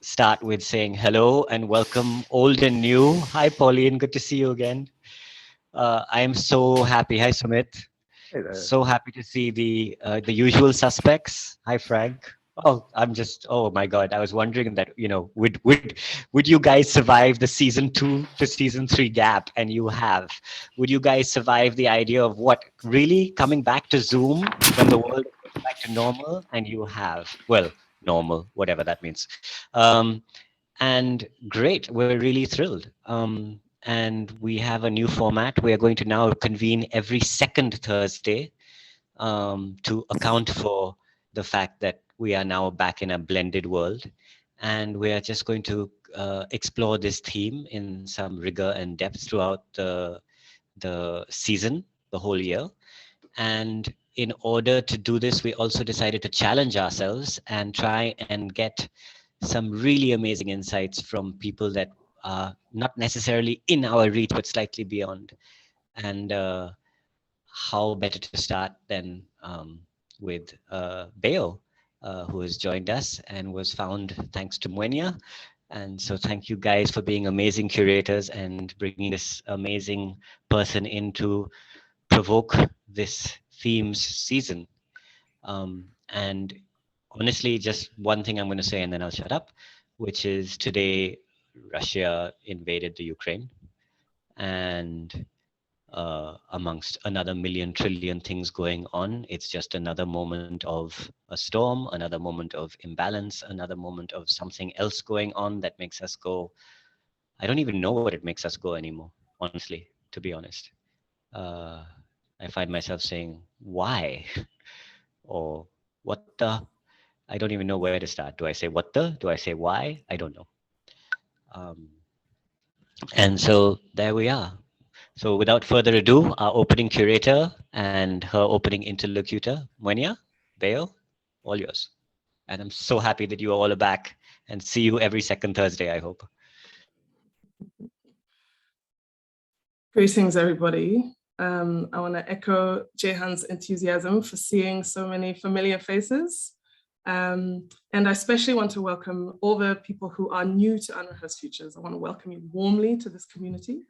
start with saying hello and welcome old and new. Hi, Pauline. Good to see you again. I am so happy. Hi, Sumit. Hey there. So happy to see the usual suspects. Hi, Frank. Oh, I'm just. Oh my God! I was wondering that would you guys survive the season 2 to season 3 gap? And you have. Would you guys survive the idea of what really coming back to Zoom when the world is going back to normal? And you have. Well, normal, whatever that means. Um, and great, we're really thrilled. And we have a new format. We are going to now convene every second Thursday to account for the fact that we are now back in a blended world. And we are just going to explore this theme in some rigor and depth throughout the season, the whole year. And in order to do this, we also decided to challenge ourselves and try and get some really amazing insights from people that are not necessarily in our reach, but slightly beyond. And how better to start than with Báyò, who has joined us and was found thanks to Muenya. And so thank you guys for being amazing curators and bringing this amazing person in to provoke this themes season. And honestly, just one thing I'm going to say and then I'll shut up, which is today Russia invaded the Ukraine. And amongst another million trillion things going on. It's just another moment of a storm, another moment of imbalance, another moment of something else going on that makes us go, I don't even know what it makes us go anymore, honestly, to be honest. Uh, I find myself saying, why? Or what the? I don't even know where to start. Do I say what the? Do I say why? I don't know. Um, and so there we are. So without further ado, our opening curator and her opening interlocutor, Muenya, Báyò, all yours. And I'm so happy that you all are back and see you every second Thursday, I hope. Greetings, everybody. I want to echo Jehan's enthusiasm for seeing so many familiar faces. And I especially want to welcome all the people who are new to Unrehearsed Futures. I want to welcome you warmly to this community.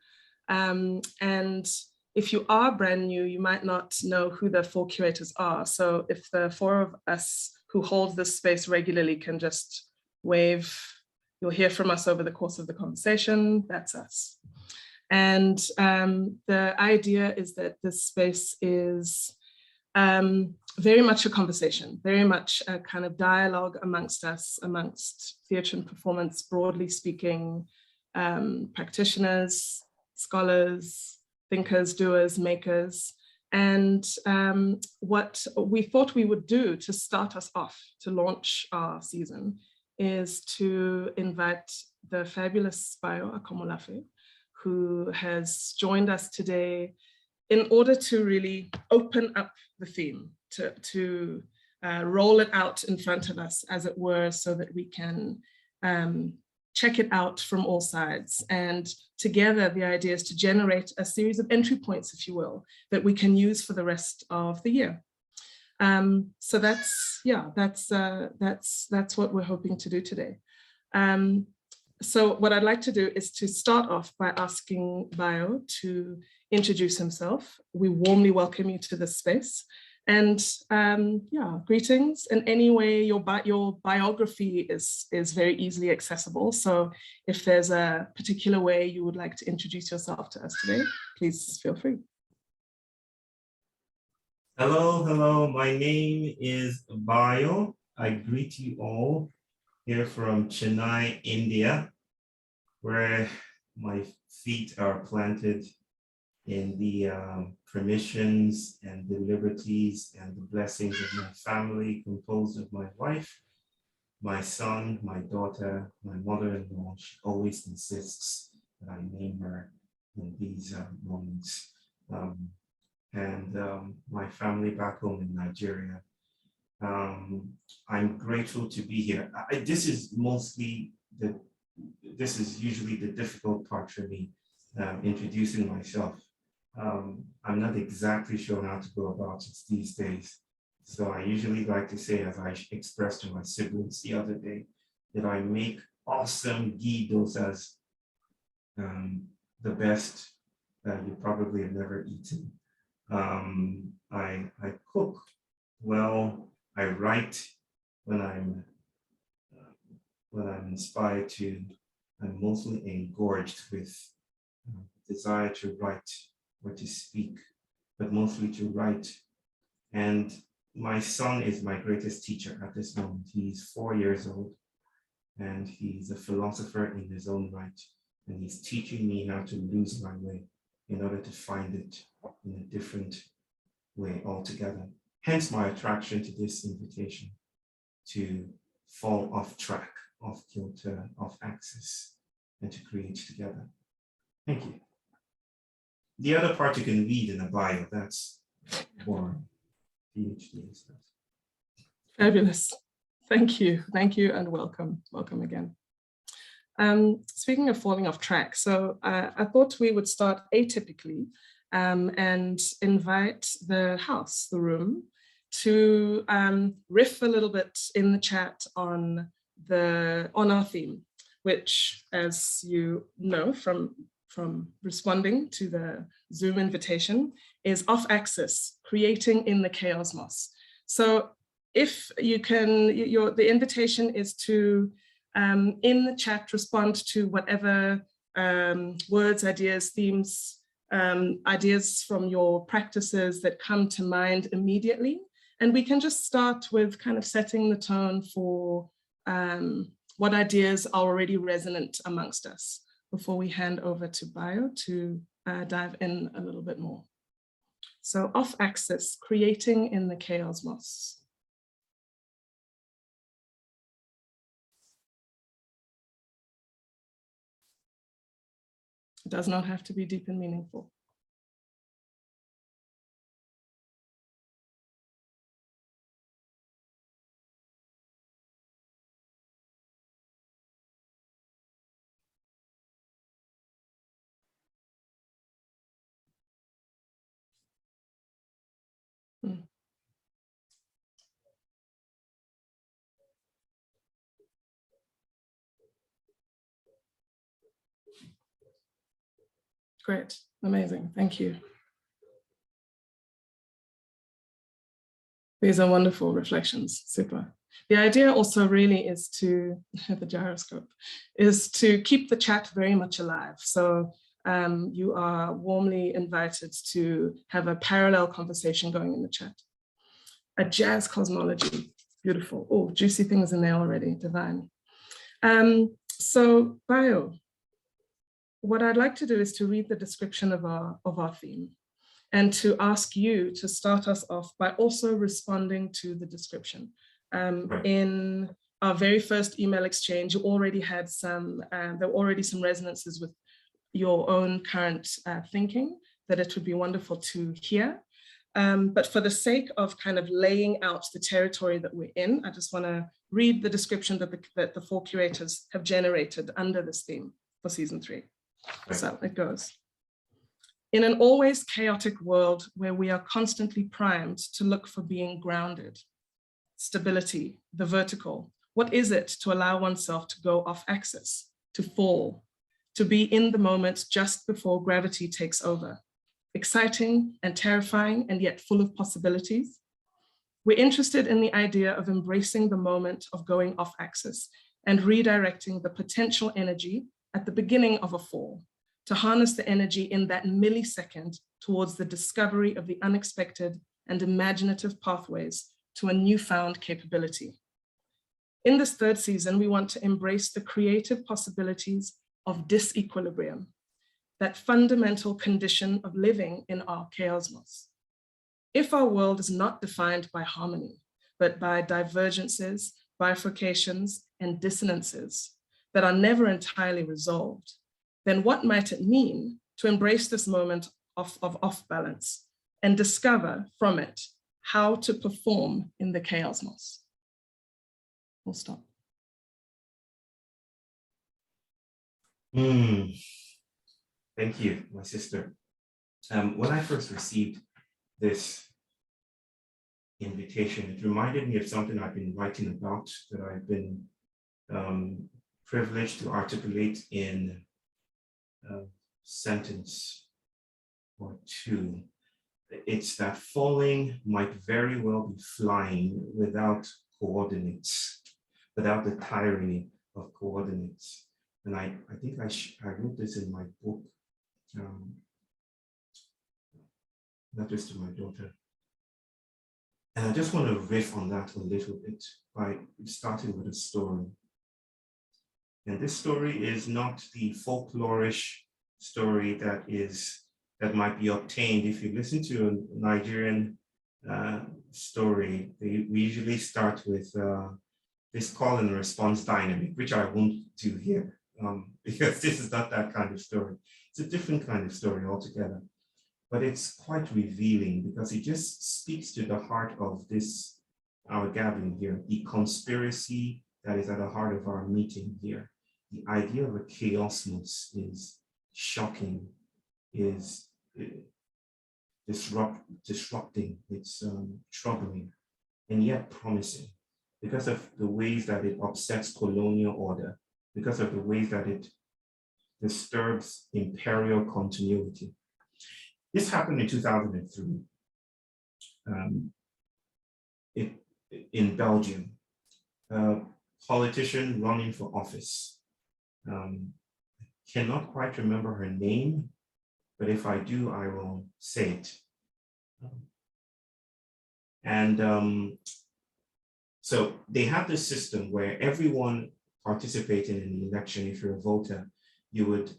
And if you are brand new, you might not know who the 4 curators are. So if the 4 of us who hold this space regularly can just wave, you'll hear from us over the course of the conversation, that's us. And the idea is that this space is very much a conversation, very much a kind of dialogue amongst us, amongst theatre and performance, broadly speaking, practitioners, scholars, thinkers, doers, makers. And what we thought we would do to start us off, to launch our season, is to invite the fabulous Báyò Akómoláfé, who has joined us today in order to really open up the theme, to roll it out in front of us, as it were, so that we can check it out from all sides. And together, the idea is to generate a series of entry points, if you will, that we can use for the rest of the year. So that's what we're hoping to do today. So what I'd like to do is to start off by asking Báyò to introduce himself. We warmly welcome you to this space. And greetings. In any way, your biography is very easily accessible. So if there's a particular way you would like to introduce yourself to us today, please feel free. Hello. My name is Báyò. I greet you all here from Chennai, India, where my feet are planted in the permissions and the liberties and the blessings of my family, composed of my wife, my son, my daughter, my mother-in-law. She always insists that I name her in these moments. And my family back home in Nigeria. I'm grateful to be here. This is usually the difficult part for me, introducing myself. I'm not exactly sure how to go about it these days. So I usually like to say, as I expressed to my siblings the other day, that I make awesome ghee dosas, the best that you probably have never eaten. I cook well. I write when I'm inspired to. I'm mostly engorged with desire to write or to speak, but mostly to write. And my son is my greatest teacher at this moment. He's 4 years old, and he's a philosopher in his own right. And he's teaching me how to lose my way in order to find it in a different way altogether. Hence my attraction to this invitation to fall off track, off kilter, off axis, and to create together. Thank you. The other part you can read in a bio, that's boring. PhD and stuff. Fabulous. Thank you, and welcome. Welcome again. Speaking of falling off track, so I thought we would start atypically and invite the house, the room, to riff a little bit in the chat on our theme, which, as you know from responding to the Zoom invitation, is off-axis, creating in the Chaosmos. So if you can, the invitation is to, in the chat, respond to whatever words, ideas, themes, ideas from your practices that come to mind immediately. And we can just start with kind of setting the tone for what ideas are already resonant amongst us before we hand over to Báyò to dive in a little bit more. So off-axis, creating in the Chaosmos. It does not have to be deep and meaningful. Great, amazing, thank you. These are wonderful reflections, super. The idea also really is to, the gyroscope, is to keep the chat very much alive. So you are warmly invited to have a parallel conversation going in the chat. A jazz cosmology, beautiful. Oh, juicy things in there already, divine. So Báyò, what I'd like to do is to read the description of our theme and to ask you to start us off by also responding to the description. In our very first email exchange, you already had some, there were already some resonances with your own current thinking that it would be wonderful to hear. But for the sake of kind of laying out the territory that we're in, I just want to read the description that the 4 curators have generated under this theme for season 3. So it goes. In an always chaotic world where we are constantly primed to look for being grounded, stability, the vertical, what is it to allow oneself to go off axis, to fall, to be in the moment just before gravity takes over? Exciting and terrifying and yet full of possibilities. We're interested in the idea of embracing the moment of going off axis and redirecting the potential energy at the beginning of a fall, to harness the energy in that millisecond towards the discovery of the unexpected and imaginative pathways to a newfound capability. In this 3rd season, we want to embrace the creative possibilities of disequilibrium, that fundamental condition of living in our chaosmos. If our world is not defined by harmony, but by divergences, bifurcations, and dissonances that are never entirely resolved, then what might it mean to embrace this moment of off balance and discover from it how to perform in the chaosmos? We'll stop. Thank you, my sister. When I first received this invitation, it reminded me of something I've been writing about, that I've been privilege to articulate in a sentence or two. It's that falling might very well be flying without coordinates, without the tyranny of coordinates. And I think I wrote this in my book, letters to my daughter. And I just want to riff on that a little bit by starting with a story. And this story is not the folklorish story that might be obtained. If you listen to a Nigerian story, we usually start with this call and response dynamic, which I won't do here because this is not that kind of story. It's a different kind of story altogether, but it's quite revealing because it just speaks to the heart of this, our gathering here, the conspiracy that is at the heart of our meeting here. The idea of a chaosmos is shocking, is disrupting, it's troubling, and yet promising because of the ways that it upsets colonial order, because of the ways that it disturbs imperial continuity. This happened in 2003 in Belgium. A politician running for office. Cannot quite remember her name, but if I do, I will say it. So they have this system where everyone participating in the election, if you're a voter, you would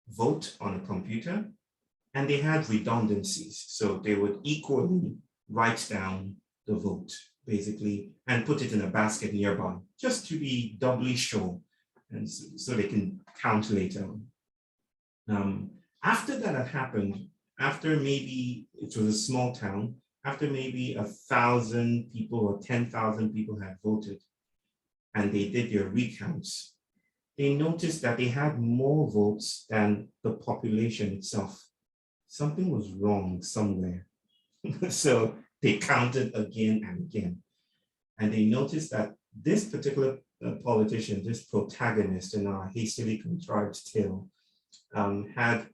vote on a computer, and they had redundancies. So they would equally write down the vote, basically, and put it in a basket nearby, just to be doubly sure, and so they can count later on. After that had happened, after maybe, it was a small town, after maybe 1,000 people or 10,000 people had voted, and they did their recounts, they noticed that they had more votes than the population itself. Something was wrong somewhere. So they counted again and again. And they noticed that this particular politician, this protagonist in our hastily contrived tale, had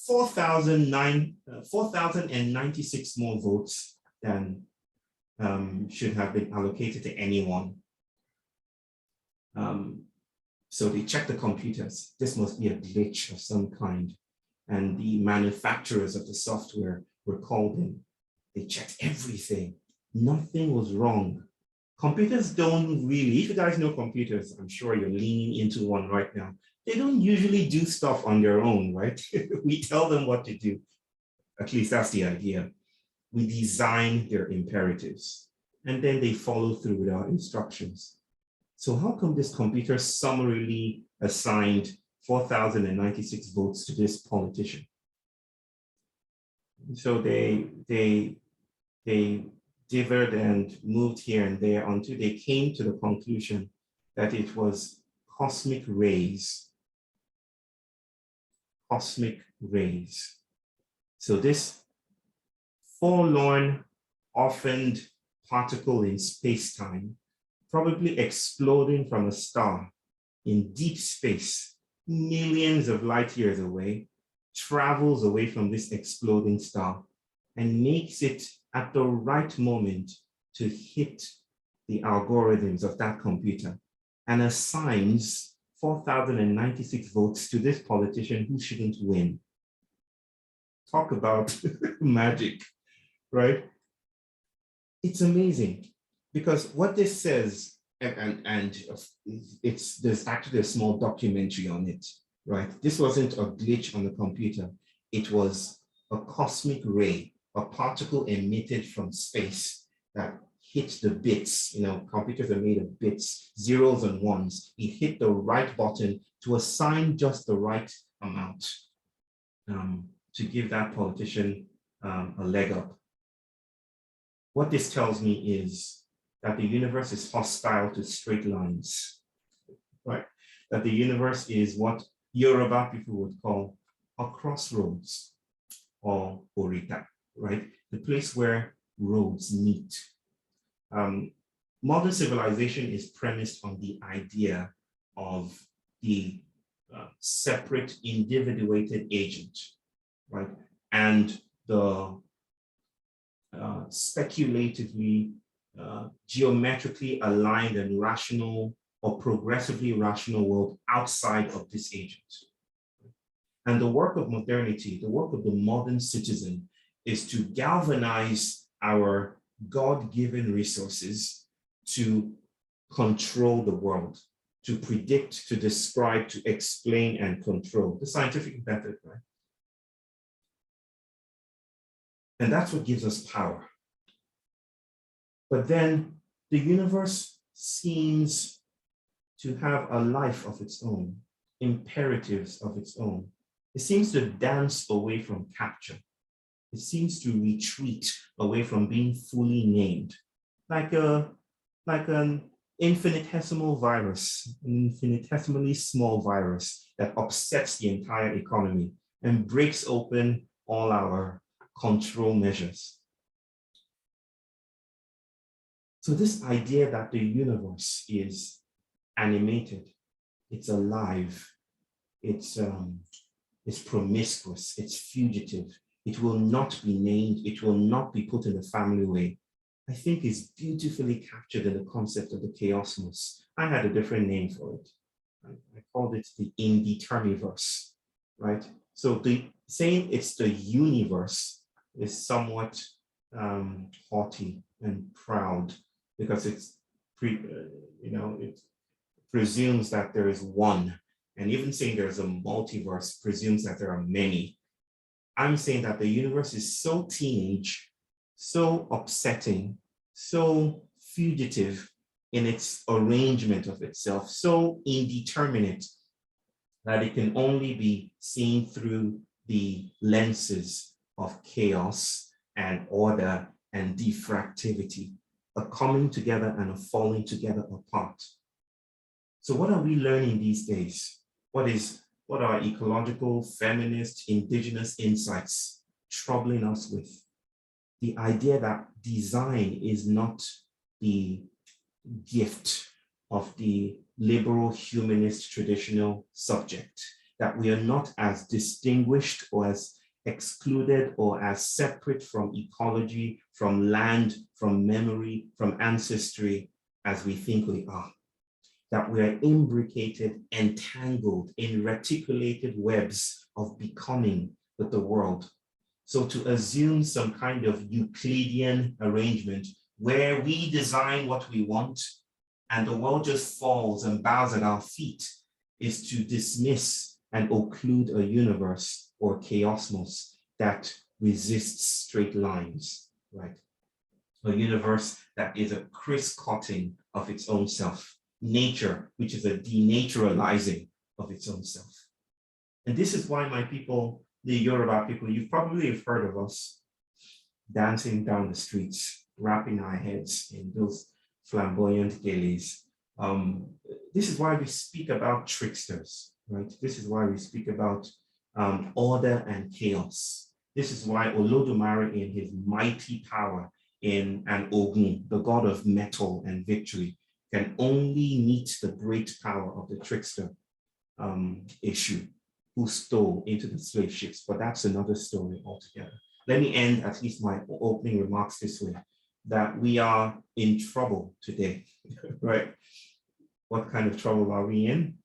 4,096 more votes than should have been allocated to anyone. So they checked the computers. This must be a glitch of some kind. And the manufacturers of the software were called in. They checked everything. Nothing was wrong. Computers don't really, if you guys know computers, I'm sure you're leaning into one right now. They don't usually do stuff on their own, right? We tell them what to do. At least that's the idea. We design their imperatives, and then they follow through with our instructions. So how come this computer summarily assigned 4,096 votes to this politician? So they diverted and moved here and there until they came to the conclusion that it was cosmic rays. Cosmic rays. So this forlorn, orphaned particle in space-time, probably exploding from a star in deep space, millions of light years away, travels away from this exploding star and makes it at the right moment to hit the algorithms of that computer and assigns 4,096 votes to this politician who shouldn't win. Talk about magic, right? It's amazing because what this says, and there's actually a small documentary on it, right? This wasn't a glitch on the computer. It was a cosmic ray, a particle emitted from space that hit the bits. You know, computers are made of bits, zeros and ones. It hit the right button to assign just the right amount to give that politician a leg up. What this tells me is that the universe is hostile to straight lines, right? That the universe is what Yoruba people would call a crossroads or orita, right? The place where roads meet. Modern civilization is premised on the idea of the separate individuated agent, right? And the speculatively, geometrically aligned and rational or progressively rational world outside of this agent. And the work of modernity, the work of the modern citizen, is to galvanize our God-given resources to control the world, to predict, to describe, to explain, and control. The scientific method, right? And that's what gives us power. But then the universe seems to have a life of its own, imperatives of its own. It seems to dance away from capture. It seems to retreat away from being fully named, like an infinitesimal virus, an infinitesimally small virus that upsets the entire economy and breaks open all our control measures. So this idea that the universe is animated, it's alive, it's promiscuous, it's fugitive, it will not be named, it will not be put in a family way, I think is beautifully captured in the concept of the Chaosmos. I had a different name for it. I called it the indetermiverse, right? So saying it's the universe is somewhat haughty and proud, because it presumes that there is one, and even saying there's a multiverse presumes that there are many. I'm saying that the universe is so teenage, so upsetting, so fugitive in its arrangement of itself, so indeterminate, that it can only be seen through the lenses of chaos and order and diffractivity, a coming together and a falling together apart. So what are we learning these days? What are ecological, feminist, indigenous insights troubling us with? The idea that design is not the gift of the liberal humanist traditional subject, that we are not as distinguished or as excluded or as separate from ecology, from land, from memory, from ancestry as we think we are. That we are imbricated, entangled in reticulated webs of becoming with the world. So to assume some kind of Euclidean arrangement where we design what we want and the world just falls and bows at our feet is to dismiss and occlude a universe or chaosmos that resists straight lines, right? A universe that is a criss-cutting of its own self. Nature, which is a denaturalizing of its own self. And this is why my people, the Yoruba people, you probably have heard of us dancing down the streets, wrapping our heads in those flamboyant geles. This is why we speak about tricksters, right? This is why we speak about order and chaos. This is why Olodumare, in his mighty power, in an Ogun, the god of metal and victory, can only meet the great power of the trickster issue, who stole into the slave ships. But that's another story altogether. Let me end at least my opening remarks this way, that we are in trouble today, right? What kind of trouble are we in?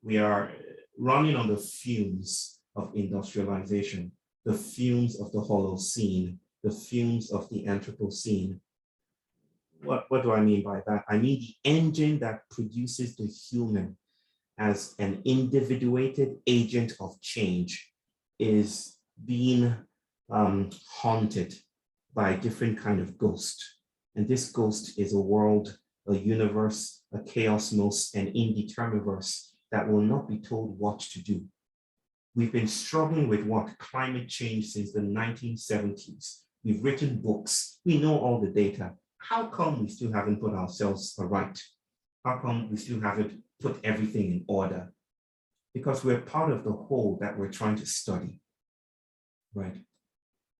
We are running on the fumes of industrialization, the fumes of the Holocene, the fumes of the Anthropocene. What do I mean by that? I mean the engine that produces the human as an individuated agent of change is being haunted by a different kind of ghost. And this ghost is a world, a universe, a chaosmos, an indetermiverse that will not be told what to do. We've been struggling with what? Climate change since the 1970s. We've written books. We know all the data. How come we still haven't put ourselves aright? How come we still haven't put everything in order? Because we're part of the whole that we're trying to study, right?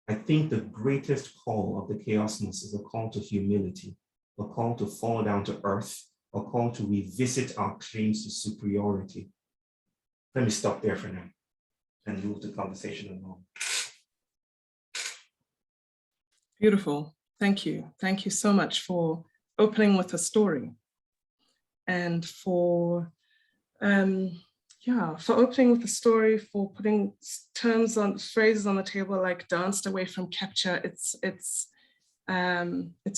I think the greatest call of the Chaosmos is a call to humility, a call to fall down to earth, or call to revisit our claims to superiority. Let me stop there for now and move the conversation along. Beautiful. Thank you. Thank you so much for opening with a story and for opening with a story, for putting phrases on the table like danced away from capture. It's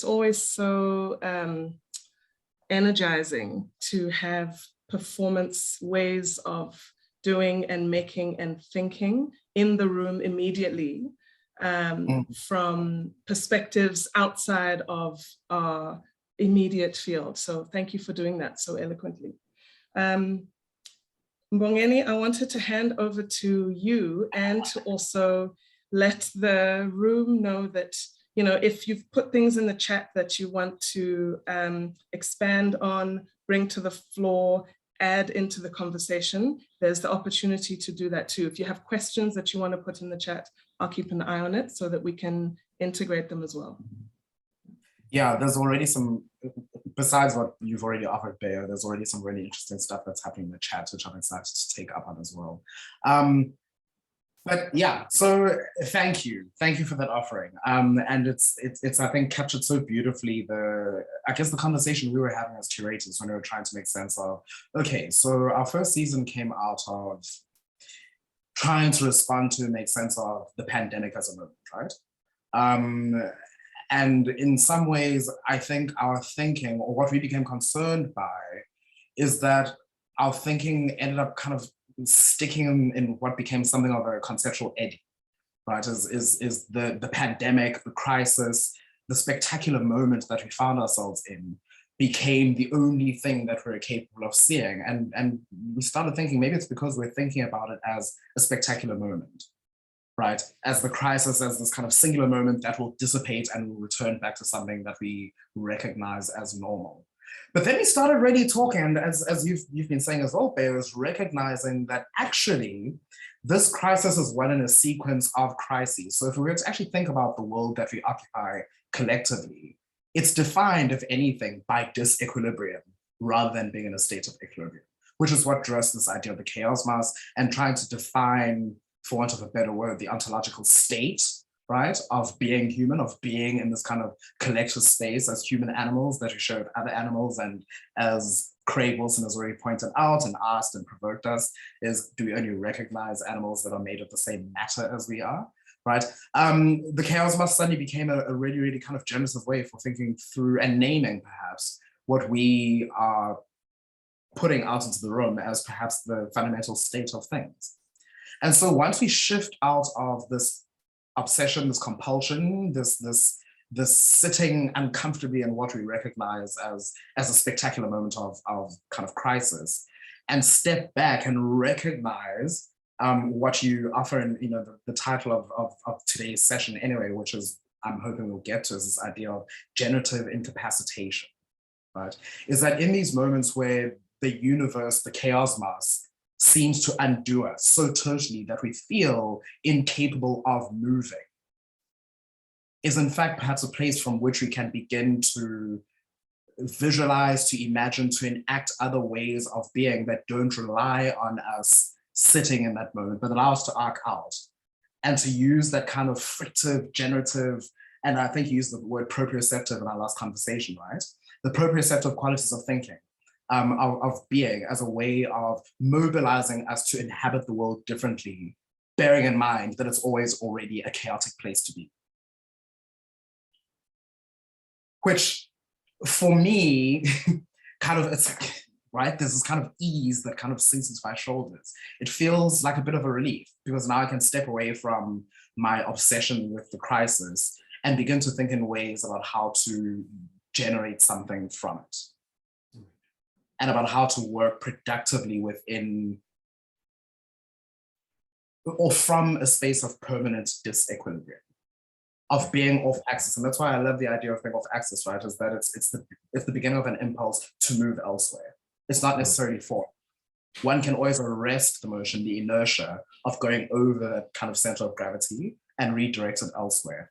always so energizing to have performance ways of doing and making and thinking in the room immediately from perspectives outside of our immediate field. So thank you for doing that so eloquently. Mbongeni, I wanted to hand over to you and to also let the room know that, you know, if you've put things in the chat that you want to expand on, bring to the floor, add into the conversation, there's the opportunity to do that too. If you have questions that you want to put in the chat, I'll keep an eye on it so that we can integrate them as well. Yeah, there's already some, besides what you've already offered, Báyò, there's already some really interesting stuff that's happening in the chat, which I'm excited to take up on as well. But yeah, so thank you for that offering. And it's I think captured so beautifully I guess the conversation we were having as curators when we were trying to make sense of, okay, so our first season came out of trying to respond to make sense of the pandemic as a moment, right? And in some ways, I think our thinking, or what we became concerned by, is that our thinking ended up kind of sticking in what became something of a conceptual eddy, right? Is the pandemic, the crisis, the spectacular moment that we found ourselves in became the only thing that we're capable of seeing. And we started thinking maybe it's because we're thinking about it as a spectacular moment, right? As the crisis, as this kind of singular moment that will dissipate and will return back to something that we recognize as normal. But then we started really talking, and as you've been saying as well, Báyò, is recognizing that actually this crisis is one in a sequence of crises. So if we were to actually think about the world that we occupy collectively, it's defined, if anything, by disequilibrium rather than being in a state of equilibrium, which is what draws this idea of the Chaosmos and trying to define, for want of a better word, the ontological state, right, of being human, of being in this kind of collective space as human animals that we share with other animals. And as Craig Wilson has already pointed out and asked and provoked us, is do we only recognize animals that are made of the same matter as we are, right? The Chaosmos suddenly became a really, really kind of generative way for thinking through and naming perhaps what we are putting out into the room as perhaps the fundamental state of things. And so once we shift out of this obsession, this compulsion, this sitting uncomfortably in what we recognize as a spectacular moment of kind of crisis, and step back and recognize what you offer in, you know, the title of today's session anyway, which is, I'm hoping we'll get to, is this idea of generative incapacitation, right? Is that in these moments where the universe, the Chaosmos, seems to undo us so totally that we feel incapable of moving, is in fact perhaps a place from which we can begin to visualize, to imagine, to enact other ways of being that don't rely on us sitting in that moment, but allow us to arc out and to use that kind of frictive, generative, and I think you used the word proprioceptive in our last conversation, right? The proprioceptive qualities of thinking. Of being as a way of mobilizing us to inhabit the world differently, bearing in mind that it's always already a chaotic place to be. Which for me, kind of, it's right, there's this kind of ease that kind of sinks into my shoulders. It feels like a bit of a relief because now I can step away from my obsession with the crisis and begin to think in ways about how to generate something from it. And about how to work productively within or from a space of permanent disequilibrium, of being off axis. And that's why I love the idea of being off axis, right? Is that it's the beginning of an impulse to move elsewhere. It's not necessarily forward. One can always arrest the motion, the inertia of going over that kind of center of gravity and redirect it elsewhere.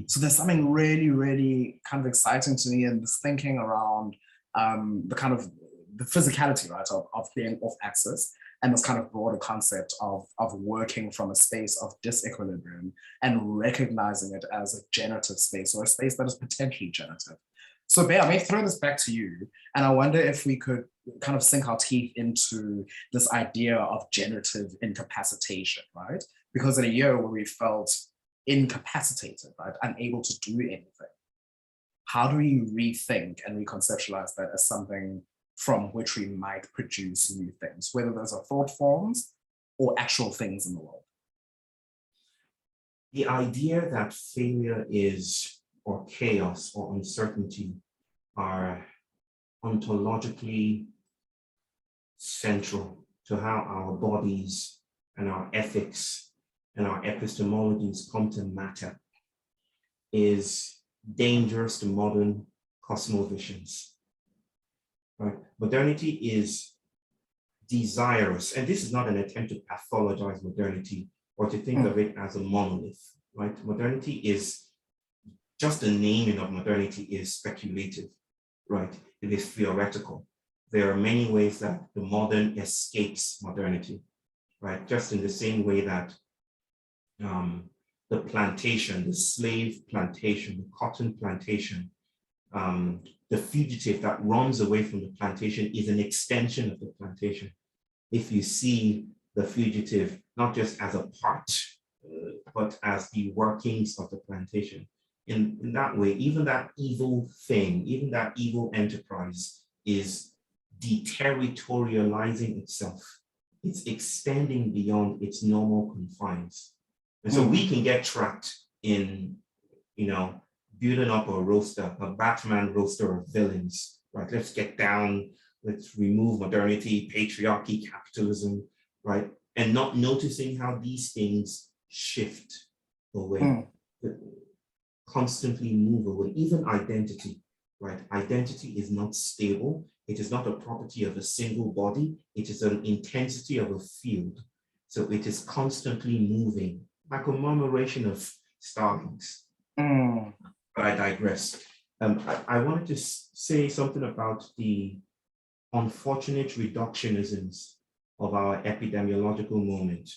So there's something really, really kind of exciting to me in this thinking around the kind of the physicality, right, of being off axis, and this kind of broader concept of working from a space of disequilibrium and recognizing it as a generative space, or a space that is potentially generative. So Báyò, I may throw this back to you, and I wonder if we could kind of sink our teeth into this idea of generative incapacitation, right? Because in a year where we felt incapacitated, right, unable to do anything, how do we rethink and reconceptualize that as something from which we might produce new things, whether those are thought forms or actual things in the world? The idea that failure is, or chaos or uncertainty are ontologically central to how our bodies and our ethics and our epistemologies come to matter is dangerous to modern cosmovisions. Right? Modernity is desirous, and this is not an attempt to pathologize modernity or to think of it as a monolith, right? Modernity is, just the naming of modernity is speculative, right? It is theoretical. There are many ways that the modern escapes modernity, right? Just in the same way that the plantation, the slave plantation, the cotton plantation, the fugitive that runs away from the plantation is an extension of the plantation. If you see the fugitive not just as a part, but as the workings of the plantation, in that way, even that evil thing, even that evil enterprise is deterritorializing itself. It's extending beyond its normal confines. And so we can get trapped in, building up a roster, a Batman roster of villains, right? Let's get down, let's remove modernity, patriarchy, capitalism, right? And not noticing how these things shift away, constantly move away, even identity, right? Identity is not stable. It is not a property of a single body. It is an intensity of a field. So it is constantly moving, like a murmuration of starlings. But I digress. I wanted to say something about the unfortunate reductionisms of our epidemiological moment,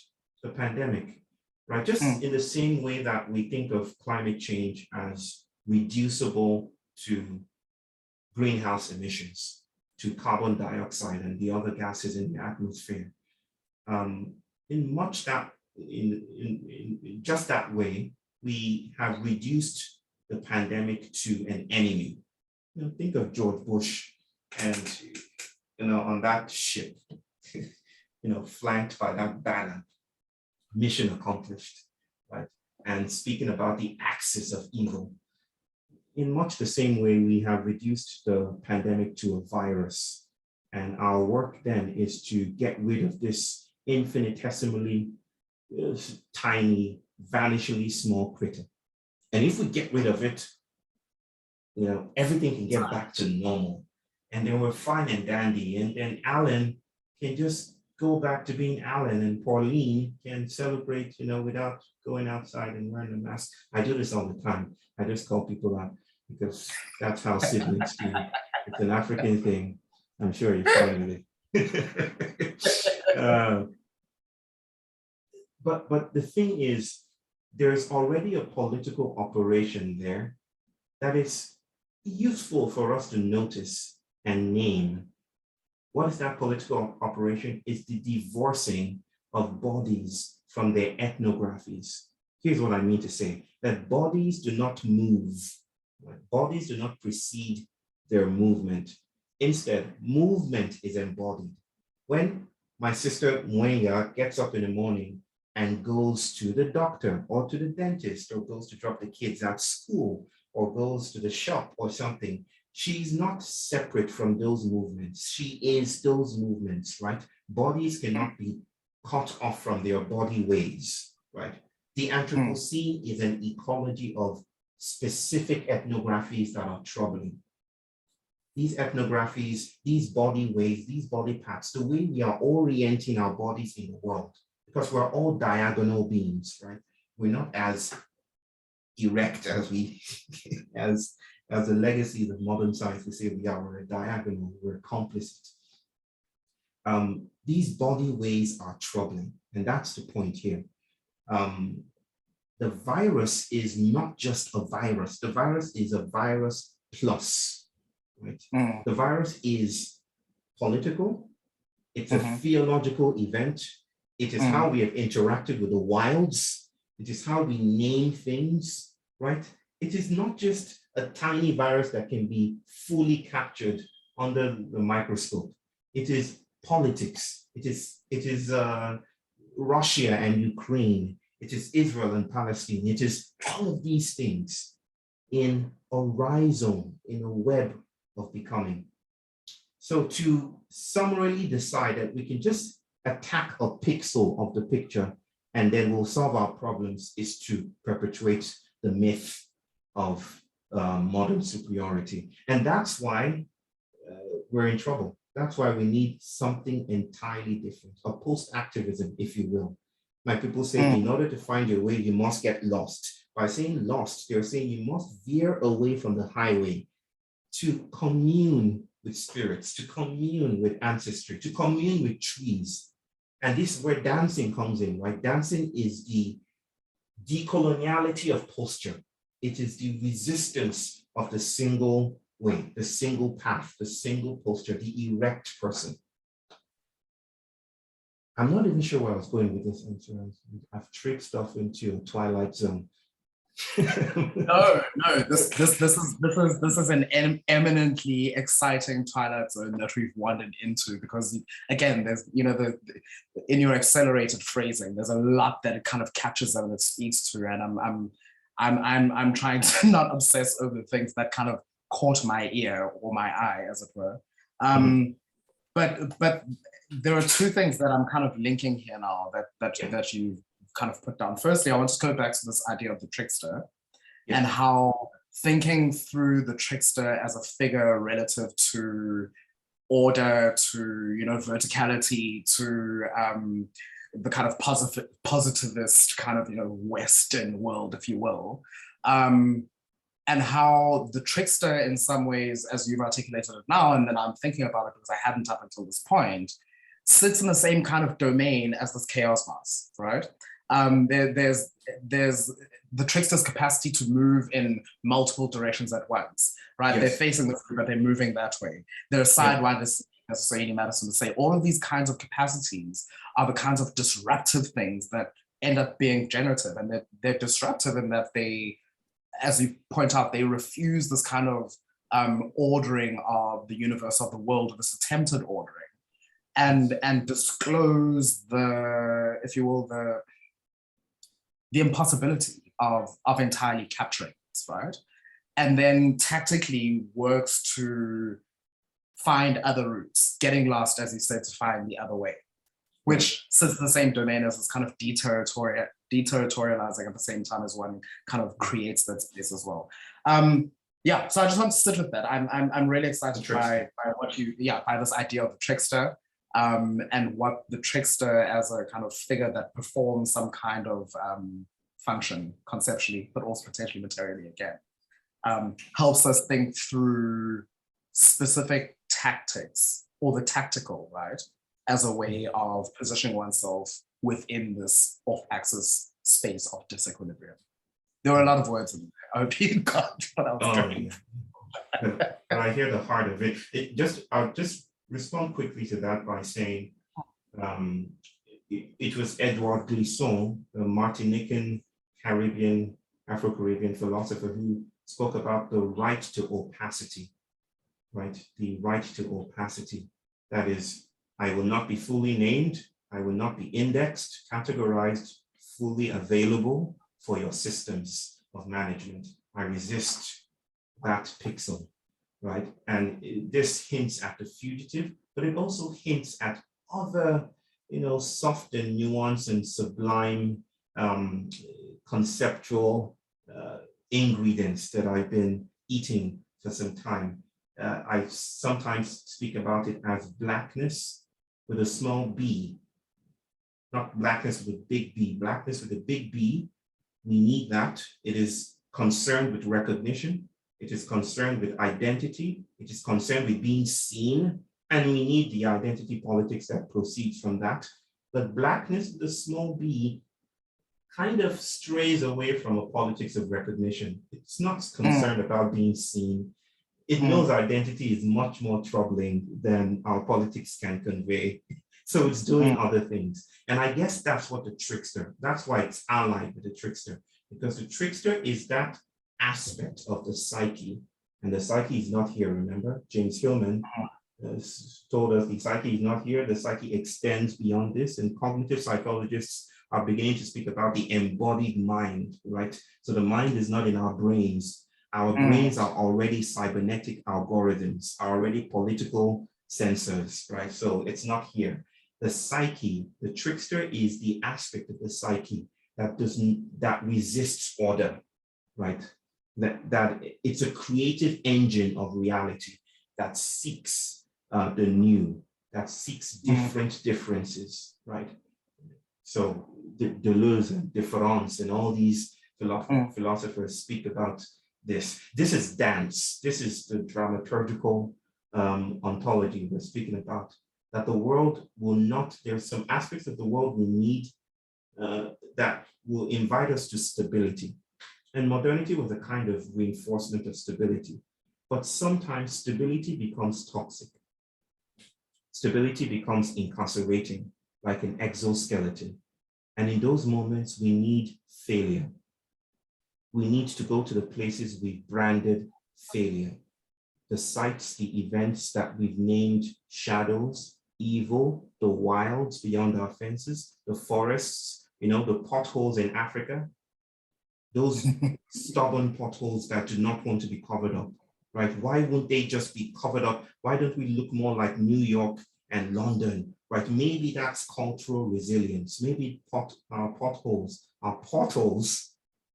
the pandemic, right? Just in the same way that we think of climate change as reducible to greenhouse emissions, to carbon dioxide and the other gases in the atmosphere. In just that way, we have reduced the pandemic to an enemy. Think of George Bush and, on that ship, flanked by that banner, mission accomplished, right? And speaking about the axis of evil. In much the same way, we have reduced the pandemic to a virus. And our work then is to get rid of this infinitesimally tiny, vanishingly small critter. And if we get rid of it, everything can get back to normal. And then we're fine and dandy. And then Alan can just go back to being Alan, and Pauline can celebrate, without going outside and wearing a mask. I do this all the time. I just call people out because that's how siblings do. It's an African thing. I'm sure you're fine with it. But the thing is, there's already a political operation there that is useful for us to notice and name. What is that political operation? It's the divorcing of bodies from their ethnographies. Here's what I mean to say, that bodies do not move. Bodies do not precede their movement. Instead, movement is embodied. When my sister Mwenya gets up in the morning and goes to the doctor or to the dentist, or goes to drop the kids at school, or goes to the shop or something, she's not separate from those movements. She is those movements, right? Bodies cannot be cut off from their body ways, right? The Anthropocene is an ecology of specific ethnographies that are troubling. These ethnographies, these body ways, these body parts, the way we are orienting our bodies in the world, because we're all diagonal beings, right? We're not as erect as as a legacy of modern science, we say we're a diagonal, we're complicit. These body ways are troubling, and that's the point here. The virus is not just a virus. The virus is a virus plus, right? The virus is political. It's a theological event. It is how we have interacted with the wilds. It is how we name things, right? It is not just a tiny virus that can be fully captured under the microscope. It is politics. It is Russia and Ukraine. It is Israel and Palestine. It is all of these things in a rhizome, in a web of becoming. So to summarily decide that we can just attack a pixel of the picture and then we'll solve our problems is to perpetuate the myth of modern superiority. And that's why we're in trouble. That's why we need something entirely different, a post-activism, if you will. Like people say, in order to find your way, you must get lost. By saying lost, they're saying you must veer away from the highway to commune with spirits, to commune with ancestry, to commune with trees. And this is where dancing comes in, right? Dancing is the decoloniality of posture. It is the resistance of the single way, the single path, the single posture, the erect person. I'm not even sure where I was going with this answer. I've tricked stuff into a twilight zone. No, this is an eminently exciting twilight zone that we've wandered into, because again, there's, you know, in your accelerated phrasing, there's a lot that it kind of catches and it speaks to, and I'm trying to not obsess over things that kind of caught my ear or my eye, as it were. But there are two things that I'm kind of linking here now that you kind of put down. Firstly, I want to go back to this idea of the trickster and how thinking through the trickster as a figure relative to order, to, you know, verticality, to the kind of positivist kind of, you know, Western world, if you will, and how the trickster in some ways, as you've articulated it now, and then I'm thinking about it because I hadn't up until this point, sits in the same kind of domain as this Chaosmos, right? There's the trickster's capacity to move in multiple directions at once, right? Yes. They're facing this way, but they're moving that way. They're sidewise, as Sadie Madison would say. All of these kinds of capacities are the kinds of disruptive things that end up being generative, and they're disruptive in that they, as you point out, they refuse this kind of ordering of the universe, of the world, this attempted ordering, and disclose the, if you will, the impossibility of entirely capturing this, right? And then tactically works to find other routes, getting lost, as you said, to find the other way, which sits in the same domain as this kind of deterritorializing at the same time as one kind of creates that space as well. Yeah, so I just want to sit with that. I'm really excited by what you, by this idea of the trickster, and what the trickster as a kind of figure that performs some kind of function conceptually, but also potentially materially again, helps us think through specific tactics, or the tactical, right, as a way of positioning oneself within this off-axis space of disequilibrium. There were a lot of words in there. I hope you got what I was doing. But I hear the heart of it. I'll just respond quickly to that by saying it was Edouard Glissant, the Martinican Caribbean, Afro-Caribbean philosopher, who spoke about the right to opacity, right? The right to opacity. That is, I will not be fully named, I will not be indexed, categorized, fully available for your systems of management. I resist that pixel, right? And this hints at the fugitive, but it also hints at other, you know, soft and nuanced and sublime conceptual ingredients that I've been eating for some time. I sometimes speak about it as blackness with a small b, not blackness with a big B, blackness with a big B. We need that. It is concerned with recognition. It is concerned with identity. It is concerned with being seen. And we need the identity politics that proceeds from that. But Blackness, the small b, kind of strays away from a politics of recognition. It's not concerned about being seen. It knows identity is much more troubling than our politics can convey. So it's doing other things. And I guess that's what the trickster, that's why it's allied with the trickster, because the trickster is that aspect of the psyche. And the psyche is not here, remember? James Hillman told us the psyche is not here. The psyche extends beyond this, and cognitive psychologists are beginning to speak about the embodied mind, right? So the mind is not in our brains. Our brains are already cybernetic algorithms, are already political sensors, right? So it's not here. The psyche, the trickster, is the aspect of the psyche that resists order, right? That it's a creative engine of reality that seeks the new, that seeks different differences, right? So Deleuze and Difference and all these philosophers speak about this. This is dance. This is the dramaturgical ontology we're speaking about, that the world will not, there's some aspects of the world we need that will invite us to stability. And modernity was a kind of reinforcement of stability. But sometimes stability becomes toxic. Stability becomes incarcerating, like an exoskeleton. And in those moments, we need failure. We need to go to the places we've branded failure, the sites, the events that we've named shadows, evil, the wilds beyond our fences, the forests, the potholes in Africa, those stubborn potholes that do not want to be covered up, right? Why won't they just be covered up? Why don't we look more like New York and London, right? Maybe that's cultural resilience. Maybe our potholes are portals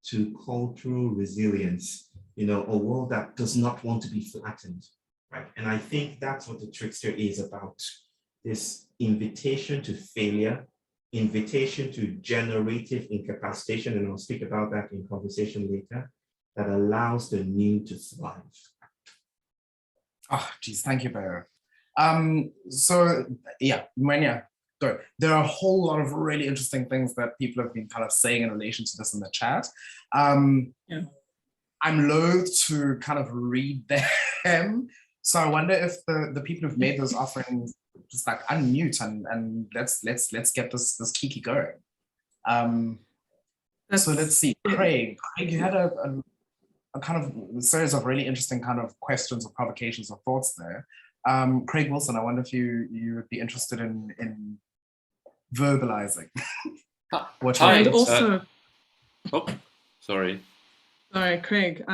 to cultural resilience, a world that does not want to be flattened, right? And I think that's what the trickster is about, this invitation to failure, invitation to generative incapacitation, and I'll speak about that in conversation later, that allows the new to thrive. Oh, geez, thank you, Báyò. So yeah, Mwenya, go. There are a whole lot of really interesting things that people have been kind of saying in relation to this in the chat. I'm loath to kind of read them. So I wonder if the people who've made those offerings just like unmute and let's get this kiki going. So let's see, Craig, you had a kind of series of really interesting kind of questions or provocations or thoughts there. Craig Wilson, I wonder if you would be interested in verbalizing what and also sorry, Craig,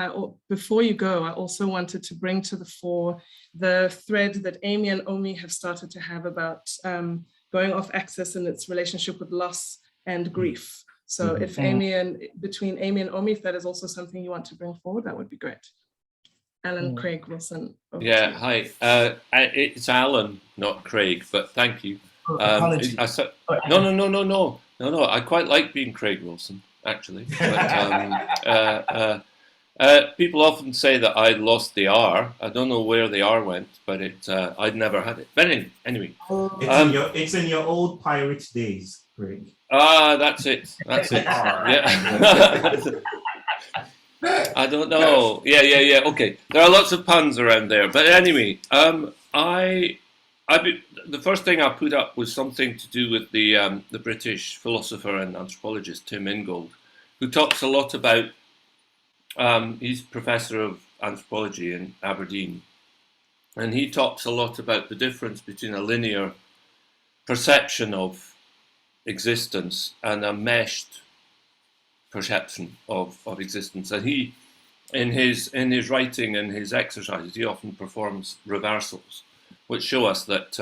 before you go, I also wanted to bring to the fore the thread that Amy and Omi have started to have about going off axis and its relationship with loss and grief. So if between Amy and Omi, if that is also something you want to bring forward, that would be great. Alan, Craig Wilson. Yeah, hi. It's Alan, not Craig, but thank you. Apologies. No. I quite like being Craig Wilson, actually. But, people often say that I lost the R. I don't know where the R went, but I'd never had it. But anyway. It's in your old pirate days, Craig. That's it. Yeah. I don't know. Yeah. Okay. There are lots of puns around there. But anyway, the first thing I put up was something to do with the British philosopher and anthropologist Tim Ingold, who talks a lot about, he's professor of anthropology in Aberdeen, and he talks a lot about the difference between a linear perception of existence and a meshed perception of existence. And he, in his writing and his exercises, he often performs reversals, which show us that,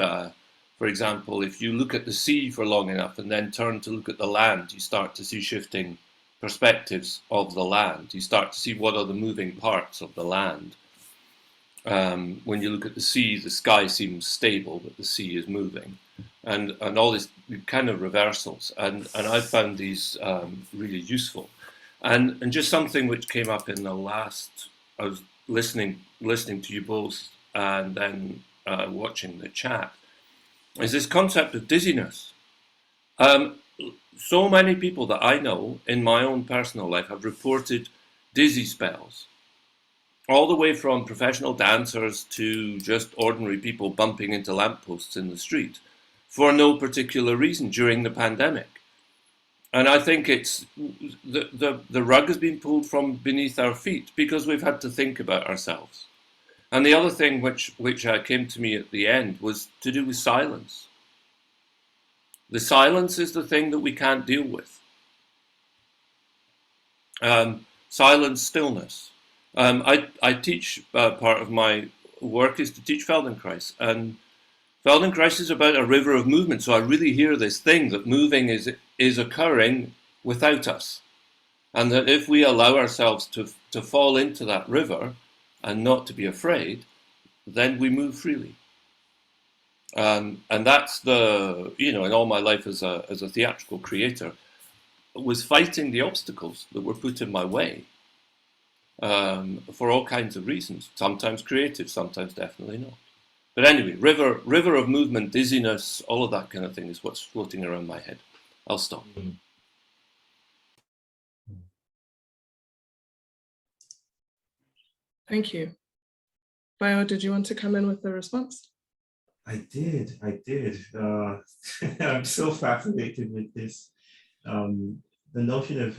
for example, if you look at the sea for long enough and then turn to look at the land, you start to see shifting perspectives of the land. You start to see what are the moving parts of the land. When you look at the sea, the sky seems stable, but the sea is moving. And all this kind of reversals. And I found these really useful. And just something which came up in the last, I was listening to you both and then watching the chat, is this concept of dizziness. So many people that I know in my own personal life have reported dizzy spells, all the way from professional dancers to just ordinary people bumping into lampposts in the street for no particular reason during the pandemic. And I think it's the rug has been pulled from beneath our feet because we've had to think about ourselves. And the other thing which came to me at the end was to do with silence. The silence is the thing that we can't deal with. Silence, stillness. I teach, part of my work is to teach Feldenkrais, and Feldenkrais is about a river of movement. So I really hear this thing that moving is occurring without us, and that if we allow ourselves to fall into that river and not to be afraid, then we move freely. And that's in all my life as a theatrical creator, was fighting the obstacles that were put in my way for all kinds of reasons, sometimes creative, sometimes definitely not. But anyway, river of movement, dizziness, all of that kind of thing is what's floating around my head. I'll stop. Thank you. Báyò, did you want to come in with the response? I did. I'm so fascinated with this. The notion of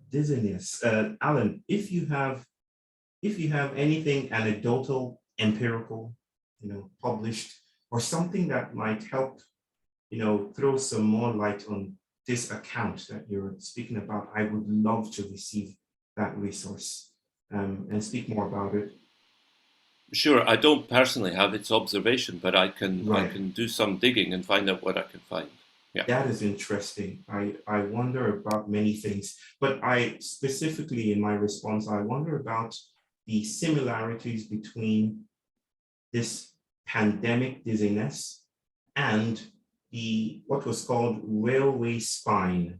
dizziness. Alan, if you have anything anecdotal, empirical, published, or something that might help, throw some more light on this account that you're speaking about, I would love to receive that resource and speak more about it. Sure, I don't personally have its observation, but I can do some digging and find out what I can find. Yeah. That is interesting. I wonder about many things, but I specifically in my response, I wonder about the similarities between this pandemic dizziness and what was called railway spine,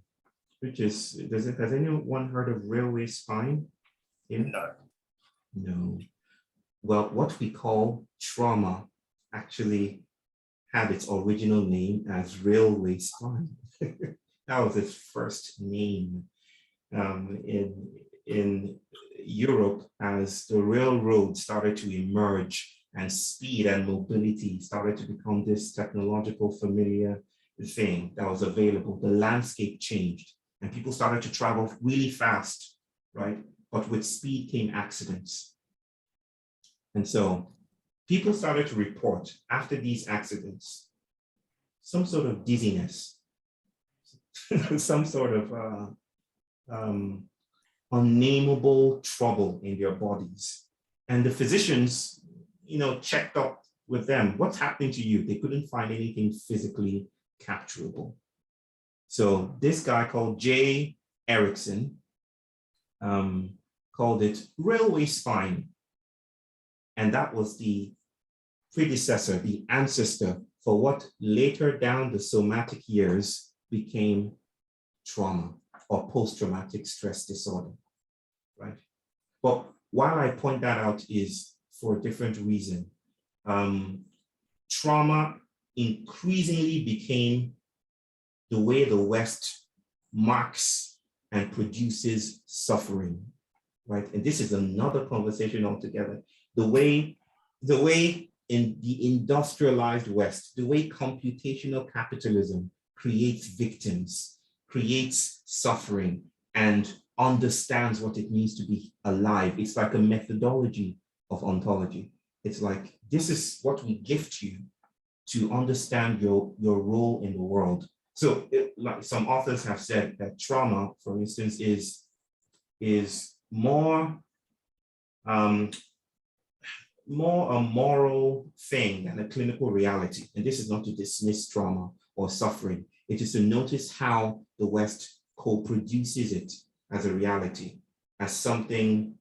which is, has anyone heard of railway spine? No. Well, what we call trauma actually had its original name as railway spine. That was its first name in Europe as the railroad started to emerge and speed and mobility started to become this technological familiar thing that was available. The landscape changed and people started to travel really fast, right? But with speed came accidents. And so people started to report after these accidents, some sort of dizziness, some sort of unnameable trouble in their bodies. And the physicians, checked up with them. What's happening to you? They couldn't find anything physically capturable. So this guy called J. Erickson called it railway spine. And that was the predecessor, the ancestor for what later down the somatic years became trauma or post-traumatic stress disorder, right? But while I point that out is for a different reason. Trauma increasingly became the way the West marks and produces suffering, right? And this is another conversation altogether. The way in the industrialized West, the way computational capitalism creates victims, creates suffering, and understands what it means to be alive. It's like a methodology of ontology. It's like, this is what we gift you to understand your role in the world. So like some authors have said that trauma, for instance, is more a moral thing than a clinical reality. And this is not to dismiss trauma or suffering. It is to notice how the West co-produces it as a reality, as something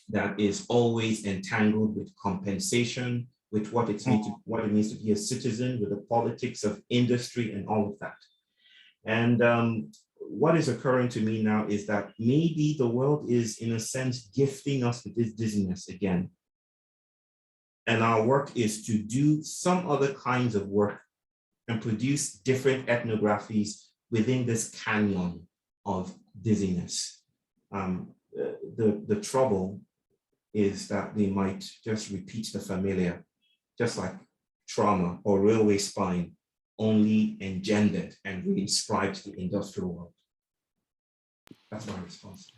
that is always entangled with compensation, with what it means to be a citizen, with the politics of industry and all of that. And what is occurring to me now is that maybe the world is, in a sense, gifting us with this dizziness again. And our work is to do some other kinds of work and produce different ethnographies within this canyon of dizziness. The trouble is that they might just repeat the familiar, just like trauma or railway spine, only engendered and reinscribed the industrial world. That's my response.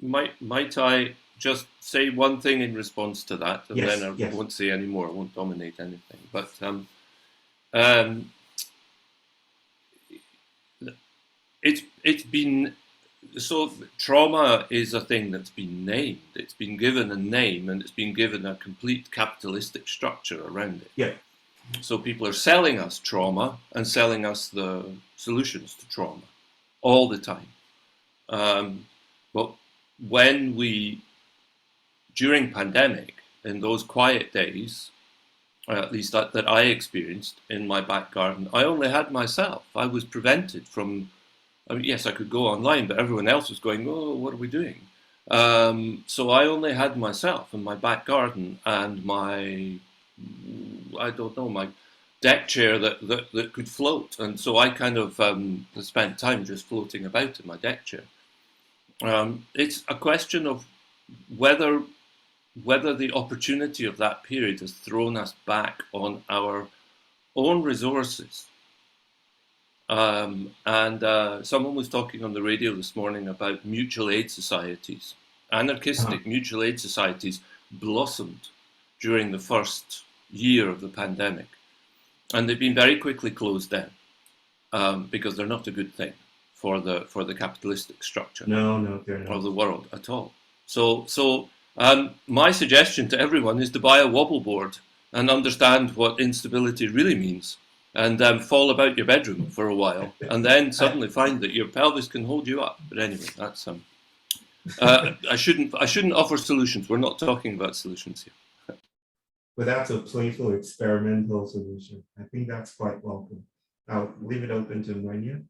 Might I just say one thing in response to that, and yes, then I yes. won't say any more. I won't dominate anything. But it's been, so trauma is a thing that's been named. It's been given a name, and it's been given a complete capitalistic structure around it. Yeah. So people are selling us trauma and selling us the solutions to trauma all the time. But when during pandemic, in those quiet days, or at least that I experienced in my back garden, I only had myself. I was prevented from, I mean, yes, I could go online, but everyone else was going, oh, what are we doing? So I only had myself in my back garden and my, I don't know, my deck chair that could float. And so I kind of spent time just floating about in my deck chair. It's a question of whether the opportunity of that period has thrown us back on our own resources. And someone was talking on the radio this morning about mutual aid societies. Anarchistic mutual aid societies blossomed during the first year of the pandemic. And they've been very quickly closed down because they're not a good thing for the capitalistic structure No, they're not. of the world at all. So my suggestion to everyone is to buy a wobble board and understand what instability really means, and fall about your bedroom for a while, and then suddenly find that your pelvis can hold you up. But anyway, that's I shouldn't offer solutions. We're not talking about solutions here. But that's a playful experimental solution. I think that's quite welcome. I'll leave it open to Nwenya.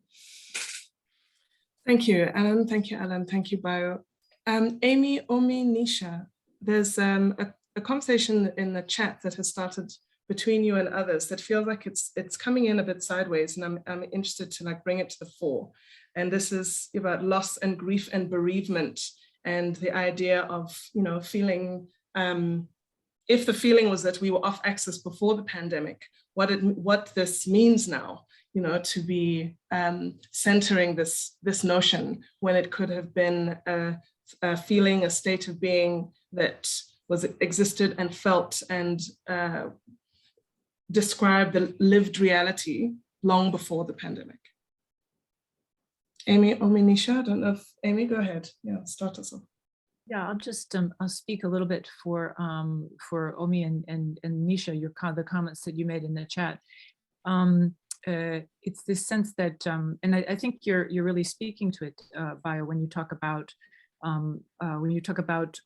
Thank you, Alan. Thank you, Alan. Thank you, Báyò. Amy, Omi, Nisha, there's a conversation in the chat that has started between you and others that feels like it's coming in a bit sideways, and I'm interested to like bring it to the fore. And this is about loss and grief and bereavement, and the idea of, you know, feeling, if the feeling was that we were off axis before the pandemic, what this means now, you know, to be centering this notion when it could have been a feeling, a state of being that existed and felt and described the lived reality long before the pandemic. Amy, Omi, Nisha, I don't know if, Amy, go ahead. Yeah, start us off. Yeah, I'll just I'll speak a little bit for Omi and Nisha, the comments that you made in the chat. It's this sense that, and I think you're really speaking to it, Báyò, when you talk about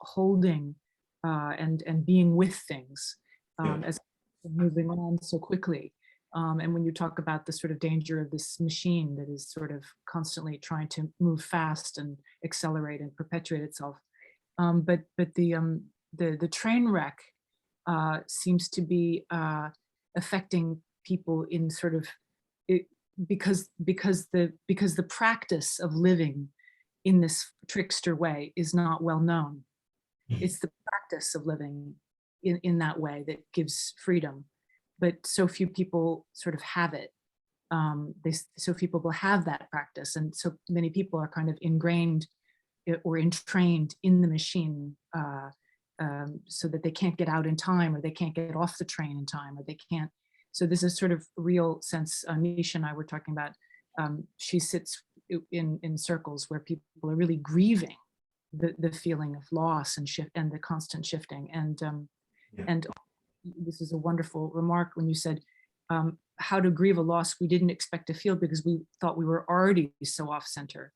holding and being with things as moving on so quickly, and when you talk about the sort of danger of this machine that is sort of constantly trying to move fast and accelerate and perpetuate itself. But the train wreck seems to be affecting people in sort of because the practice of living in this trickster way is not well known. It's the practice of living in that way that gives freedom, but so few people sort of have it. So few people have that practice, and so many people are kind of ingrained or entrained in the machine, so that they can't get out in time, or they can't get off the train in time, or they can't. So this is sort of real sense. Nisha and I were talking about. She sits in circles where people are really grieving the feeling of loss and shift and the constant shifting. And this is a wonderful remark when you said how to grieve a loss we didn't expect to feel because we thought we were already so off center.